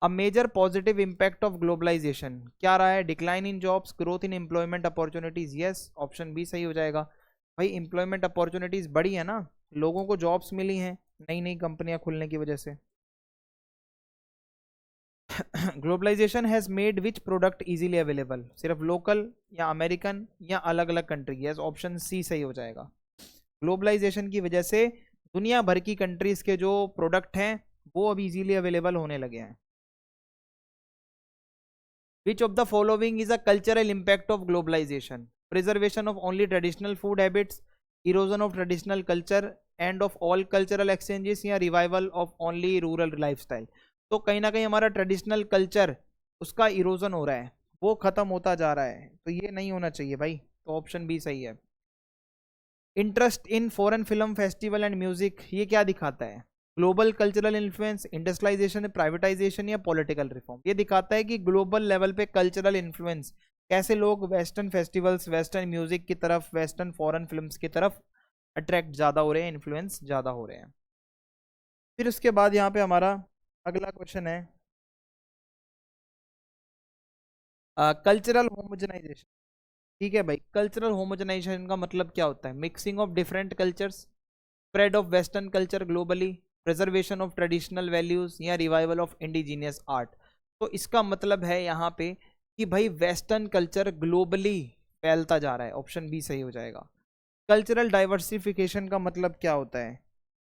S1: A major positive impact of globalisation क्या रहा है? Decline in jobs, growth in employment opportunities, yes option B सही हो जाएगा। भाई एम्प्लॉयमेंट अपॉर्चुनिटीज बढ़ी है ना, लोगों को जॉब्स मिली हैं नई नई कंपनियां खुलने की वजह से। Globalisation has made which product easily available, सिर्फ लोकल या अमेरिकन या अलग अलग कंट्री? यस, ऑप्शन सी सही हो जाएगा। ग्लोबलाइजेशन की वजह से दुनिया भर की कंट्रीज के जो प्रोडक्ट हैं वो अब इजीली अवेलेबल होने लगे हैं। Which of the following is a cultural impact of globalisation? Preservation of only traditional food habits, erosion of traditional culture, end of all cultural exchanges, या revival of only rural lifestyle? तो कहीं ना कहीं हमारा traditional culture उसका erosion हो रहा है, वो खत्म होता जा रहा है, तो ये नहीं होना चाहिए भाई, तो ऑप्शन बी सही है। Interest in foreign film festival and music, ये क्या दिखाता है? Global cultural influence, industrialisation, privatisation या पॉलिटिकल रिफॉर्म? ये दिखाता है कि ग्लोबल लेवल पे कल्चरल इन्फ्लुएंस कैसे लोग वेस्टर्न फेस्टिवल्स, वेस्टर्न म्यूजिक की तरफ, वेस्टर्न फॉरेन फिल्म्स की तरफ अट्रैक्ट ज़्यादा हो रहे हैं, इन्फ्लुएंस ज़्यादा हो रहे हैं। फिर उसके बाद यहाँ पे हमारा अगला क्वेश्चन है कल्चरल होमोजेनाइजेशन। ठीक है भाई, कल्चरल होमोजेनाइजेशन का मतलब क्या होता है? Mixing of different cultures, spread of western culture globally, preservation of traditional values, या रिवाइवल ऑफ इंडिजीनियस आर्ट? तो इसका मतलब है यहाँ पे कि भाई वेस्टर्न कल्चर ग्लोबली फैलता जा रहा है, ऑप्शन बी सही हो जाएगा। कल्चरल डाइवर्सिफिकेशन का मतलब क्या होता है?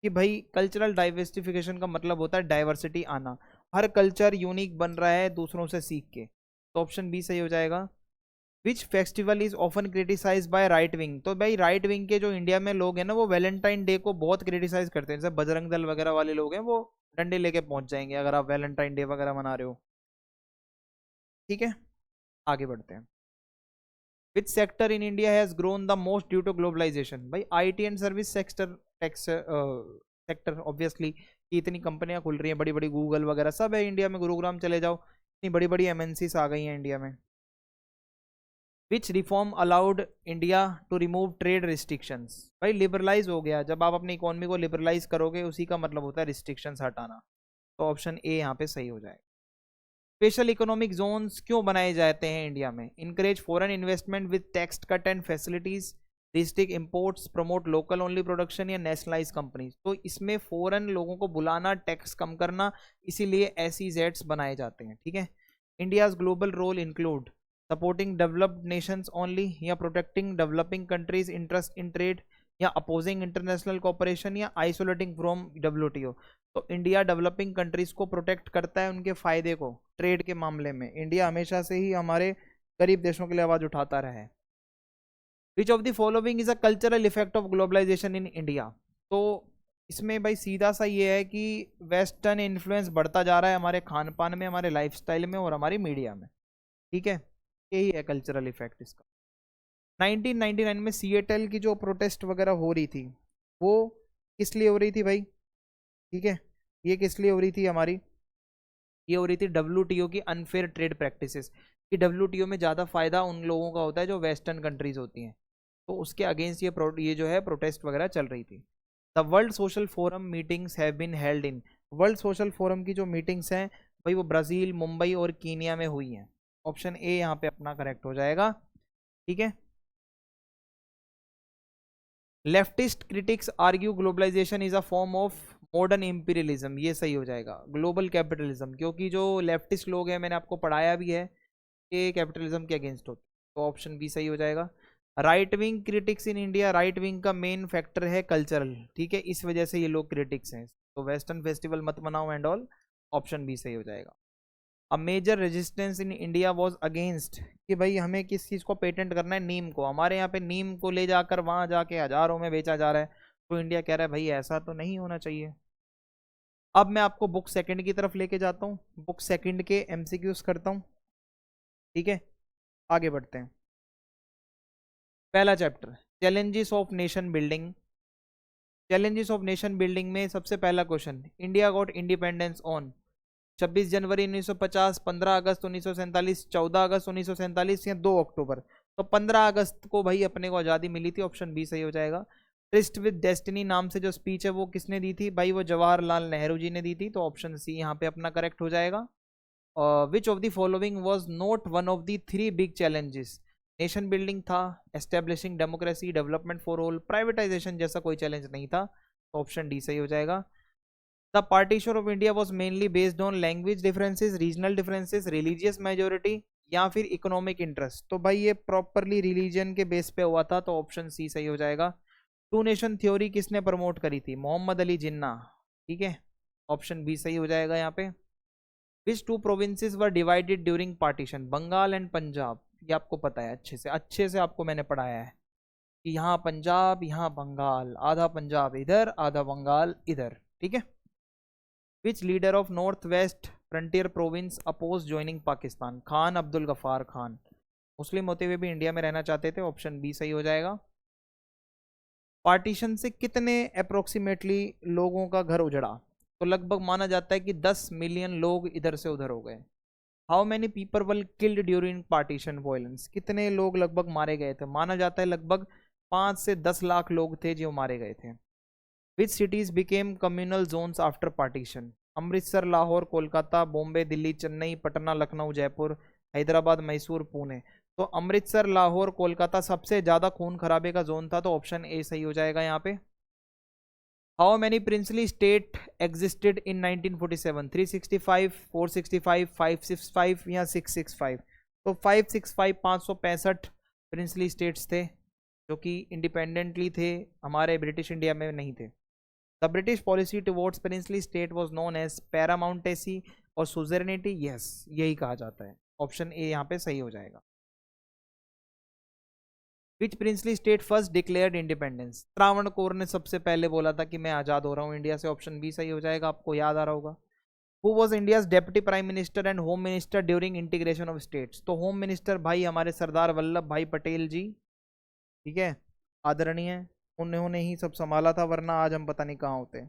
S1: कि भाई कल्चरल डाइवर्सिफिकेशन का मतलब होता है डाइवर्सिटी आना, हर कल्चर यूनिक बन रहा है दूसरों से सीख के, तो ऑप्शन बी सही हो जाएगा। Which festival is often criticise by right wing? तो भाई राइट विंग के जो इंडिया में लोग हैं ना, वो वैलेंटाइन डे को बहुत क्रिटिसाइज करते हैं, जैसे बजरंग दल वगैरह वाले लोग हैं, वो डंडे लेके पहुंच जाएंगे अगर आप वैलेंटाइन डे वगैरह मना रहे हो। ठीक है, आगे बढ़ते हैं। Which sector in India has grown the most due to globalisation? भाई IT and service sector, tech sector obviously, कि इतनी कंपनियां खुल रही हैं बड़ी बड़ी, गूगल वगैरह सब है इंडिया में, गुरुग्राम चले जाओ, इतनी बड़ी बड़ी एमएनसीज आ गई हैं इंडिया में। Which reform allowed India to remove trade restrictions? भाई लिबरलाइज हो गया, जब आप अपनी इकोनॉमी को लिबरलाइज करोगे उसी का मतलब होता है रिस्ट्रिक्शंस हटाना, तो ऑप्शन ए यहाँ पे सही हो जाएगा। स्पेशल इकोनॉमिक जोन्स क्यों बनाए जाते हैं इंडिया में? Encourage foreign investment with tax cut and facilities, restrict imports, promote local only production, या नेशनलाइज कंपनीज? तो इसमें फॉरेन लोगों को बुलाना, टैक्स कम करना, इसीलिए SEZs बनाए जाते हैं। ठीक है। India's global role include supporting developed nations only, या protecting developing countries interest in trade, या अपोजिंग इंटरनेशनल कॉपरेशन, या आइसोलेटिंग फ्रॉम WTO? तो इंडिया डेवलपिंग कंट्रीज को प्रोटेक्ट करता है, उनके फायदे को, ट्रेड के मामले में इंडिया हमेशा से ही हमारे गरीब देशों के लिए आवाज उठाता रहा है। Which of the following is a cultural effect of globalisation in India? तो इसमें भाई सीधा सा ये है कि वेस्टर्न इन्फ्लुएंस बढ़ता जा रहा है हमारे खान पान में, हमारे लाइफस्टाइल में और हमारी मीडिया में। ठीक है, यही है कल्चरल इफेक्ट इसका। 1999 में सिएटल की जो प्रोटेस्ट वगैरह हो रही थी, वो किस लिए हो रही थी भाई? ठीक है, ये किस लिए हो रही थी हमारी? ये हो रही थी WTO की अनफेयर ट्रेड प्रैक्टिसेस, कि WTO में ज़्यादा फायदा उन लोगों का होता है जो वेस्टर्न कंट्रीज होती हैं, तो उसके अगेंस्ट ये जो है प्रोटेस्ट वगैरह चल रही थी। The world social forum meetings have been held in? World social forum की जो मीटिंग्स हैं भाई, वो ब्राज़ील, मुंबई और कीनिया में हुई हैं, ऑप्शन ए यहाँ पे अपना करेक्ट हो जाएगा। ठीक है। Leftist critics argue globalisation is a form of modern imperialism, ये सही हो जाएगा। ग्लोबल कैपिटलिज्म, क्योंकि जो लेफ्टिस्ट लोग हैं, मैंने आपको पढ़ाया भी है, ये कैपिटलिज्म के अगेंस्ट होते, तो ऑप्शन बी सही हो जाएगा। Right wing critics in India, right wing का मेन फैक्टर है कल्चरल, ठीक है, इस वजह से ये लोग क्रिटिक्स हैं, तो वेस्टर्न फेस्टिवल मत मनाओ एंड ऑल, ऑप्शन बी सही हो जाएगा। A major resistance in India was against, कि भाई हमें किस चीज़ को पेटेंट करना है? नीम को। हमारे यहाँ पे नीम को ले जाकर वहाँ जाके हजारों में बेचा जा रहा है, तो इंडिया कह रहा है भाई ऐसा तो नहीं होना चाहिए। अब मैं आपको बुक सेकंड की तरफ लेके जाता हूँ, बुक सेकंड के MCQs करता हूँ। ठीक है, आगे बढ़ते हैं। पहला chapter challenges of nation building. Challenges of nation building में सबसे पहला question, India got independence on 26 जनवरी 1950, 15 अगस्त 1947, 14 अगस्त 1947, या 2 अक्टूबर? तो 15 अगस्त को भाई अपने को आज़ादी मिली थी, ऑप्शन बी सही हो जाएगा। ट्रिस्ट विद डेस्टिनी नाम से जो स्पीच है वो किसने दी थी भाई? वो जवाहरलाल नेहरू जी ने दी थी, तो ऑप्शन सी यहाँ पे अपना करेक्ट हो जाएगा। Which of the following was not one of the 3 big challenges? Nation building था, establishing democracy, development for all, privatisation जैसा कोई चैलेंज नहीं था, तो ऑप्शन डी सही हो जाएगा। The partition of India was mainly based on language differences, regional differences, religious majority या फिर इकोनॉमिक इंटरेस्ट। तो भाई ये प्रॉपरली रिलीजन के बेस पे हुआ था, तो ऑप्शन सी सही हो जाएगा। टू नेशन थ्योरी किसने प्रमोट करी थी? मोहम्मद अली जिन्ना। ठीक है, ऑप्शन बी सही हो जाएगा यहाँ पे। Which two provinces were divided during partition? Bengal and Punjab. ये आपको पता है, अच्छे से आपको मैंने पढ़ाया है कि यहाँ पंजाब यहाँ बंगाल, आधा पंजाब इधर आधा बंगाल इधर। ठीक है। Which leader of north west frontier province oppose joining Pakistan? Khan Abdul Ghaffar Khan. Muslim होते हुए भी इंडिया में रहना चाहते थे, ऑप्शन बी सही हो जाएगा। पार्टीशन से कितने अप्रोक्सीमेटली लोगों का घर उजड़ा? तो लगभग माना जाता है कि 10 मिलियन लोग इधर से उधर हो गए। How many people were killed during partition violence? कितने लोग लगभग मारे गए थे? माना जाता है लगभग 5 से 10 लाख लोग थे जो मारे गए थे। Which cities became communal zones after partition? Amritsar, Lahore, Kolkata, Bombay, Delhi, Chennai, Patna, Lucknow, Jaipur, Hyderabad, Mysore, Pune. तो अमृतसर, लाहौर, कोलकाता सबसे ज्यादा खून खराबे का जोन था, तो ऑप्शन ए सही हो जाएगा यहाँ पे। How many princely state existed in 1947? 365, 465, 565 या 665? तो 565, 565 प्रिंसली स्टेट्स थे जो कि इंडिपेंडेंटली थे, हमारे ब्रिटिश इंडिया में नहीं थे। The British policy towards princely state was known as paramountcy और सुजेरेनिटी। यस, यही कहा जाता है, ऑप्शन ए यहाँ पे सही हो जाएगा। Which princely state first declared independence? Travancore ने सबसे पहले बोला था कि मैं आजाद हो रहा हूँ इंडिया से, ऑप्शन बी सही हो जाएगा, आपको याद आ रहा होगा। Who was India's deputy prime minister and home minister during integration of states? तो होम मिनिस्टर भाई हमारे सरदार वल्लभ भाई पटेल जी, ठीक है, आदरणीय, उन्होंने ही सब संभाला था, वरना आज हम पता नहीं कहाँ होते।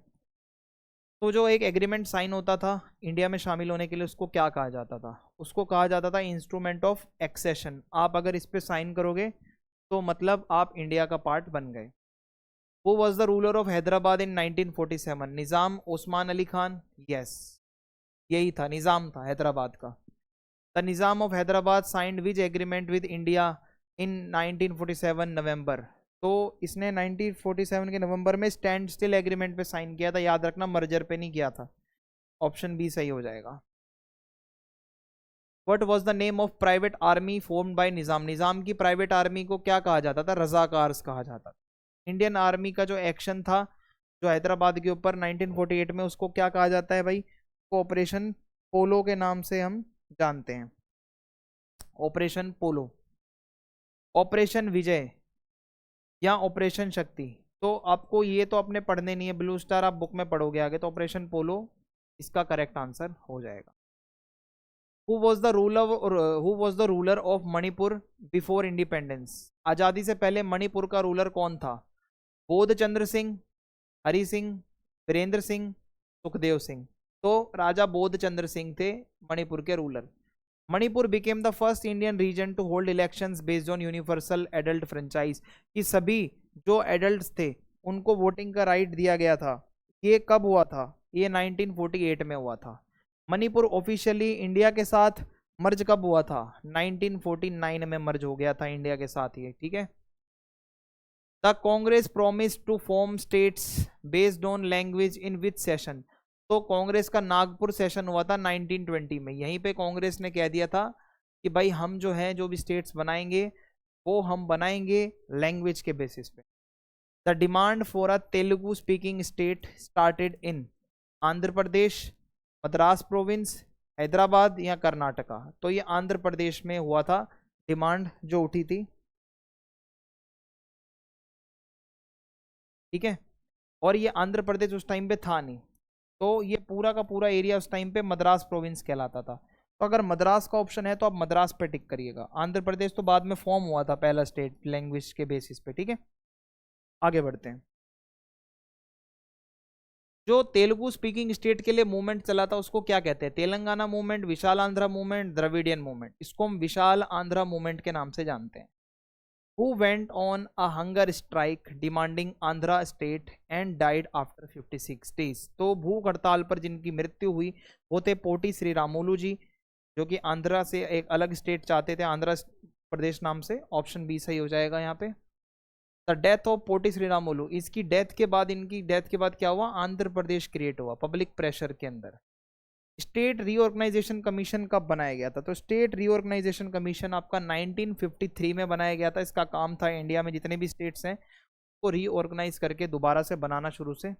S1: तो जो एक एग्रीमेंट साइन होता था इंडिया में शामिल होने के लिए, उसको क्या कहा जाता था? उसको कहा जाता था इंस्ट्रूमेंट ऑफ एक्सेशन। आप अगर इस पे साइन करोगे तो मतलब आप इंडिया का पार्ट बन गए। Who was the ruler of Hyderabad in 1947? Nizam Osman Ali Khan. Yes, यही था, निजाम था हैदराबाद का। The Nizam of Hyderabad signed which agreement with India in 1947 November? तो इसने 1947 के नवंबर में स्टैंड स्टिल एग्रीमेंट पे साइन किया था, याद रखना, मर्जर पे नहीं किया था, ऑप्शन बी सही हो जाएगा। What was the name of private army formed by Nizam? Nizam की प्राइवेट आर्मी को क्या कहा जाता था? रजाकार्स कहा जाता था। इंडियन आर्मी का जो एक्शन था जो हैदराबाद के ऊपर 1948 में, उसको क्या कहा जाता है भाई? ऑपरेशन पोलो के नाम से हम जानते हैं, ऑपरेशन पोलो, ऑपरेशन विजय या ऑपरेशन शक्ति। तो आपको ये तो अपने पढ़ने नहीं है, ब्लू स्टार आप बुक में पढ़ोगे आगे, तो ऑपरेशन पोलो इसका करेक्ट आंसर हो जाएगा। Who was the ruler of Manipur before independence? आजादी से पहले मणिपुर का रूलर कौन था? बोध चंद्र सिंह, हरि सिंह, वीरेंद्र सिंह, सुखदेव सिंह। तो राजा बोध चंद्र सिंह थे मणिपुर के ruler. Manipur became the first Indian region to hold elections based on universal adult franchise. कि सभी जो एडल्ट्स थे उनको वोटिंग का राइट दिया गया था। ये कब हुआ था? ये 1948 में हुआ था। मणिपुर ऑफिशियली इंडिया के साथ मर्ज कब हुआ था? 1949 में मर्ज हो गया था इंडिया के साथ ये, ठीक है। The Congress promise to form states based on language in which session? तो कांग्रेस का नागपुर सेशन हुआ था 1920 में। यहीं पे कांग्रेस ने कह दिया था कि भाई हम जो है जो भी स्टेट्स बनाएंगे वो हम बनाएंगे लैंग्वेज के बेसिस पे। The demand for a Telugu speaking state started in Andhra Pradesh, Madras province, Hyderabad या कर्नाटका? तो ये आंध्र प्रदेश में हुआ था डिमांड जो उठी थी, ठीक है। और ये आंध्र प्रदेश उस टाइम पे था नहीं, तो ये पूरा का पूरा एरिया उस टाइम पे मद्रास प्रोविंस कहलाता था। तो अगर मद्रास का ऑप्शन है तो आप मद्रास पे टिक करिएगा। आंध्र प्रदेश तो बाद में फॉर्म हुआ था पहला स्टेट लैंग्वेज के बेसिस पे, ठीक है। आगे बढ़ते हैं। जो तेलुगु स्पीकिंग स्टेट के लिए मूवमेंट चला था उसको क्या कहते हैं? तेलंगाना मूवमेंट, विशाल आंध्रा मूवमेंट, द्रविडियन मूवमेंट। इसको हम विशाल आंध्रा मूवमेंट के नाम से जानते हैं। Who went on a hunger strike demanding Andhra state and died after 56 days? तो भूख हड़ताल पर जिनकी मृत्यु हुई वो थे पोटी श्री रामुलू जी, जो कि आंध्रा से एक अलग स्टेट चाहते थे, आंध्र प्रदेश नाम से। ऑप्शन बी सही हो जाएगा यहाँ पे। द डेथ ऑफ पोटी श्रीरामुलु, इसकी डेथ के बाद, इनकी डेथ के बाद क्या हुआ, आंध्र प्रदेश क्रिएट हुआ पब्लिक प्रेशर के अंदर। स्टेट रीऑर्गेनाइजेशन कमीशन कब बनाया गया था, तो स्टेट रीऑर्गेनाइजेशन कमीशन आपका 1953 में बनाया गया था। इसका काम था इंडिया में जितने भी स्टेट्स हैं उसको रीऑर्गेनाइज करके दोबारा से बनाना शुरू से।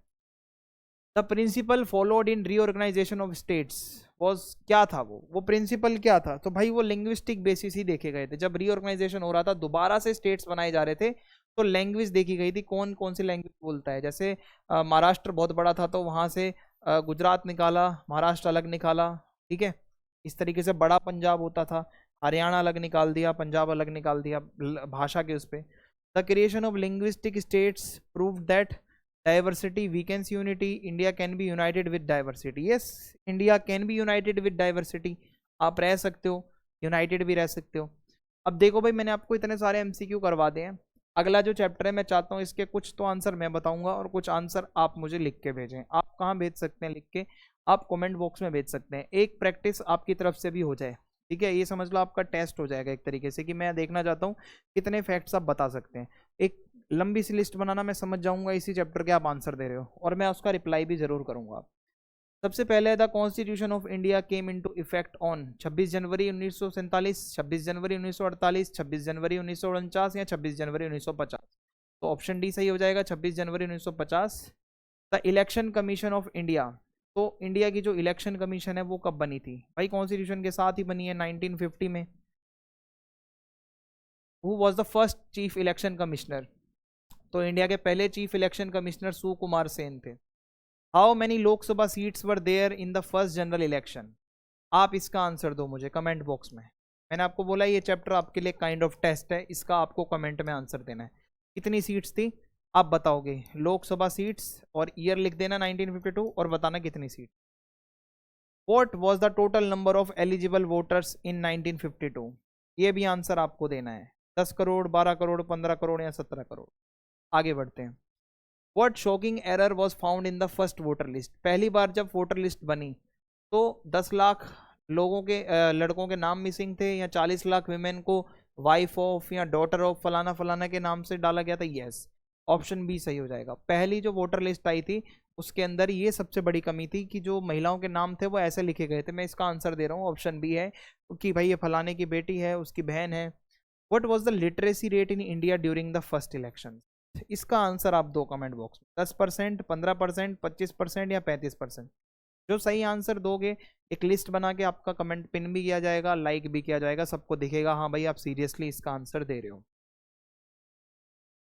S1: The principle followed in reorganisation of states was, क्या था वो प्रिंसिपल क्या था, तो भाई वो लिंग्विस्टिक बेसिस ही देखे गए थे। जब रीऑर्गेनाइजेशन हो रहा था, दोबारा से स्टेट्स बनाए जा रहे थे, तो लैंग्वेज देखी गई थी कौन कौन सी लैंग्वेज बोलता है। जैसे महाराष्ट्र बहुत बड़ा था तो वहाँ से गुजरात निकाला, महाराष्ट्र अलग निकाला, ठीक है। इस तरीके से बड़ा पंजाब होता था, हरियाणा अलग निकाल दिया, पंजाब अलग निकाल दिया भाषा के उस पर। The creation of linguistic states prove that diversity weakens unity, India can be united with diversity. Yes, India can be united with diversity, आप रह सकते हो, यूनाइटेड भी रह सकते हो। अब देखो भाई, मैंने आपको इतने सारे एमसीक्यू करवा दिए हैं। अगला जो चैप्टर है मैं चाहता हूँ इसके कुछ तो आंसर मैं बताऊंगा और कुछ आंसर आप मुझे लिख के भेजें। आप कहाँ भेज सकते हैं लिख के, आप कमेंट बॉक्स में भेज सकते हैं। एक प्रैक्टिस आपकी तरफ से भी हो जाए, ठीक है। ये समझ लो आपका टेस्ट हो जाएगा एक तरीके से, कि मैं देखना चाहता हूँ कितने फैक्ट्स आप बता सकते हैं। एक लंबी सी लिस्ट बनाना मैं समझ जाऊंगा इसी चैप्टर के आप आंसर दे रहे हो, और मैं उसका रिप्लाई भी जरूर करूंगा। सबसे पहले the constitution of India came into effect on 26 जनवरी 1947, 26 जनवरी 1948, 26 जनवरी 1949 या 26 जनवरी 1950। तो ऑप्शन डी सही हो जाएगा, 26 जनवरी 1950। The election commission of India, तो इंडिया की जो इलेक्शन कमीशन है वो कब बनी थी, भाई कॉन्स्टिट्यूशन के साथ ही बनी है 1950 में। Who was the first chief election commissioner, तो इंडिया के पहले chief election commissioner Sukumar Sen थे। How many Lok Sabha seats were there in the first general election, आप इसका आंसर दो मुझे कमेंट बॉक्स में। मैंने आपको बोला ये चैप्टर आपके लिए काइंड ऑफ टेस्ट है, इसका आपको कमेंट में आंसर देना है। कितनी सीट्स थी आप बताओगे, लोकसभा सीट्स, और ईयर लिख देना 1952 और बताना कितनी seat. What was the total number of eligible voters इन 1952, ये भी आंसर आपको देना है। 10 करोड़, 12 करोड़, 15 करोड़ या 17 करोड़। आगे बढ़ते हैं। What shocking error was found in the first voter list, पहली बार जब वोटर लिस्ट बनी तो 10 लाख लोगों के लड़कों के नाम मिसिंग थे, या 40 लाख विमेन को वाइफ ऑफ या डॉटर ऑफ फलाना फलाना के नाम से डाला गया था। यस, ऑप्शन बी सही हो जाएगा। पहली जो वोटर लिस्ट आई थी उसके अंदर ये सबसे बड़ी कमी थी कि जो महिलाओं के नाम थे वो ऐसे लिखे गए थे। मैं इसका आंसर दे रहा हूँ, ऑप्शन बी है, कि भाई ये फलाने की बेटी है, उसकी बहन है। What was the literacy rate in India during the first election, इसका आंसर आप दो कमेंट बॉक्स में। 10%, 15%, 25% या 35%। जो सही आंसर दोगे एक लिस्ट बना के आपका कमेंट पिन भी किया जाएगा, लाइक भी किया जाएगा, सबको दिखेगा हाँ भाई आप सीरियसली इसका आंसर दे रहे हो।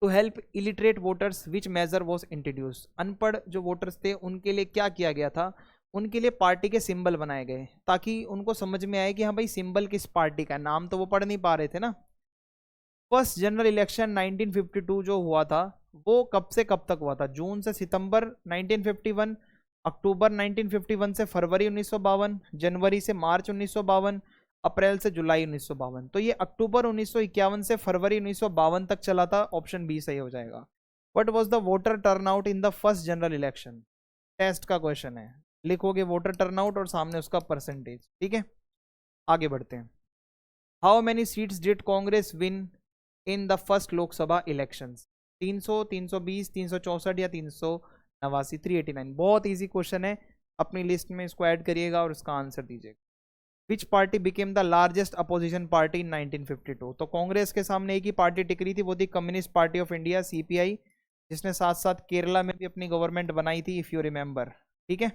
S1: To help illiterate voters which measure was introduce, अनपढ़ जो वोटर्स थे उनके लिए क्या किया गया था, उनके लिए पार्टी के सिंबल बनाए गए ताकि उनको समझ में आए कि हाँ भाई सिंबल किस पार्टी का है, नाम तो वो पढ़ नहीं पा रहे थे ना। फर्स्ट जनरल इलेक्शन 1952 जो हुआ था वो कब से कब तक हुआ था, जून से सितंबर 1951, अक्टूबर 1951 से फरवरी 1952, जनवरी से मार्च 1952, अप्रैल से जुलाई 1952। तो ये अक्टूबर 1951 से फरवरी 1952 तक चला था, ऑप्शन बी सही हो जाएगा। What was the voter turnout in the first general election, test का क्वेश्चन है, लिखोगे वोटर टर्नआउट और सामने उसका परसेंटेज, ठीक है। आगे बढ़ते हैं। How many seats did Congress win in the first Lok Sabha elections, 300, 320, 364 या 389, 389। बहुत इजी क्वेश्चन है, अपनी लिस्ट में इसको ऐड करिएगा और इसका आंसर दीजिएगा। विच party became the largest opposition party इन 1952, तो कांग्रेस के सामने एक ही पार्टी टिक रही थी, वो थी communist Party of India, CPI, जिसने साथ साथ केरला में भी अपनी गवर्नमेंट बनाई थी, इफ यू रिमेंबर, ठीक है।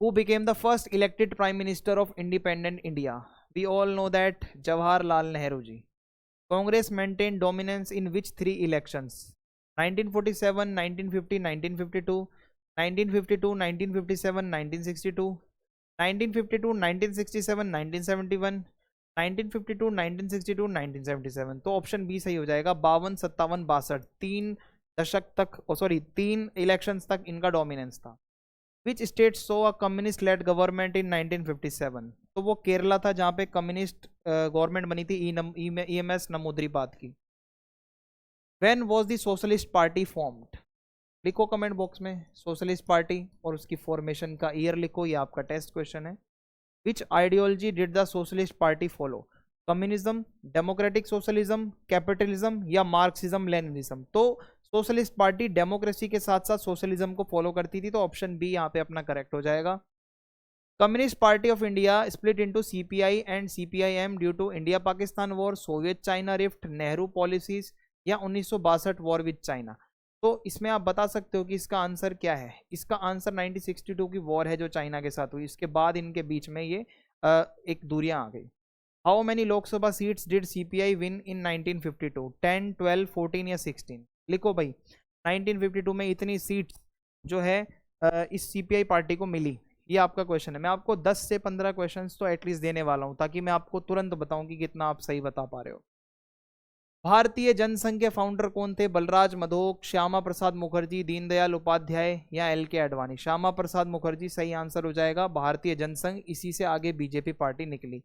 S1: Who became the first elected prime minister of independent India? We all know that Jawaharlal Nehru ji. Congress maintained dominance in which three elections? 1947, 1950, 1952, 1952, 1957, 1962, 1952, 1967, 1971, 1952, 1962, 1977। तो ऑप्शन बी सही हो जाएगा, 52, 57, 62, 3 दशक तक, सॉरी 3 इलेक्शंस तक इनका डोमिनेंस था। Which state so a communist lead government in 1957, तो वो केरला था जहाँ पे कम्युनिस्ट गवर्नमेंट बनी थी EMS नमूद्रीपाद की। When was the socialist party formed, लिखो कमेंट बॉक्स में सोशलिस्ट पार्टी और उसकी फॉर्मेशन का ईयर लिखो, ये आपका टेस्ट क्वेश्चन है। Which ideology did the socialist party follow, communism, democratic socialism, capitalism या मार्क्सिज्म लेनिनिज्म। तो सोशलिस्ट पार्टी डेमोक्रेसी के साथ साथ सोशलिज्म को फॉलो करती थी, तो ऑप्शन बी यहाँ पे अपना करेक्ट हो जाएगा। Communist Party of India split into CPI and CPIM due to India Pakistan war, Soviet China rift, Nehru policies या 1962 वॉर विद चाइना। तो इसमें आप बता सकते हो कि इसका आंसर क्या है। इसका आंसर 1962 की वॉर है जो चाइना के साथ हुई, इसके बाद इनके बीच में ये एक दूरियां आ गई। How many Lok Sabha seats did CPI win in 1952? 10, 12, 14 या 16? लिखो भाई, 1952 में इतनी सीट्स जो है इस सीपीआई पार्टी को मिली, ये आपका क्वेश्चन है। मैं आपको 10 से 15 क्वेश्चंस तो एटलीस्ट देने वाला हूं ताकि मैं आपको तुरंत बताऊं कि कितना आप सही बता पा रहे हो। भारतीय जनसंघ के फाउंडर कौन थे? बलराज मधोक, श्यामा प्रसाद मुखर्जी, दीनदयाल उपाध्याय या एल.के. आडवाणी? श्यामा प्रसाद मुखर्जी सही आंसर हो जाएगा। भारतीय जनसंघ, इसी से आगे बीजेपी पार्टी निकली।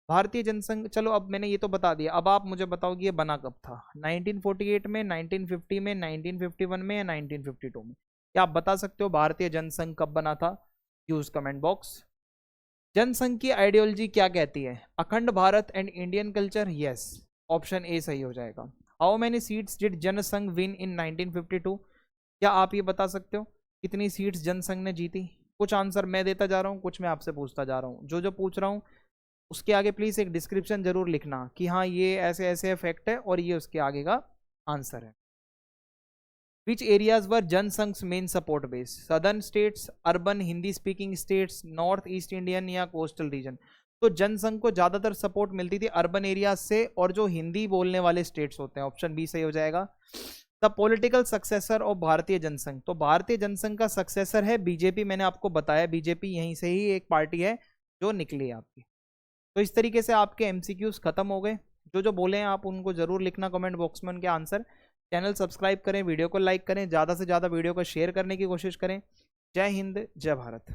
S1: भारतीय जनसंघ, चलो अब मैंने ये तो बता दिया, अब आप मुझे बताओ कि ये बना कब था? 1948 में, 1950 में, 1951 में या 1952 में? क्या आप बता सकते हो भारतीय जनसंघ कब बना था? Use comment box. जनसंघ की आइडियोलॉजी क्या कहती है? Akhand Bharat and Indian culture? Yes, option A सही हो जाएगा। How many seats did Jana Sangh win in 1952? क्या आप ये बता सकते हो कितनी सीट्स जनसंघ ने जीती? कुछ आंसर मैं देता जा रहा हूँ, कुछ मैं आपसे पूछता जा रहा हूँ। जो जो पूछ रहा हूँ उसके आगे प्लीज एक डिस्क्रिप्शन जरूर लिखना कि हाँ ये ऐसे ऐसे फैक्ट है और ये उसके आगे का आंसर है। Which areas were जनसंघ's main support base? Southern states, urban Hindi speaking states, north east Indian या कोस्टल रीजन? तो जनसंघ को ज्यादातर सपोर्ट मिलती थी अर्बन एरियाज से और जो हिंदी बोलने वाले स्टेट्स होते हैं। ऑप्शन बी सही हो जाएगा। द पॉलिटिकल सक्सेसर ऑफ भारतीय जनसंघ? तो भारतीय जनसंघ का सक्सेसर है बीजेपी। मैंने आपको बताया बीजेपी यहीं से ही एक पार्टी है जो निकली है आपकी। तो इस तरीके से आपके एमसीक्यूज खत्म हो गए। जो जो बोले हैं आप उनको जरूर लिखना कमेंट बॉक्स में उनके आंसर। चैनल सब्सक्राइब करें, वीडियो को लाइक करें, ज़्यादा से ज़्यादा वीडियो को शेयर करने की कोशिश करें। जय हिंद, जय भारत।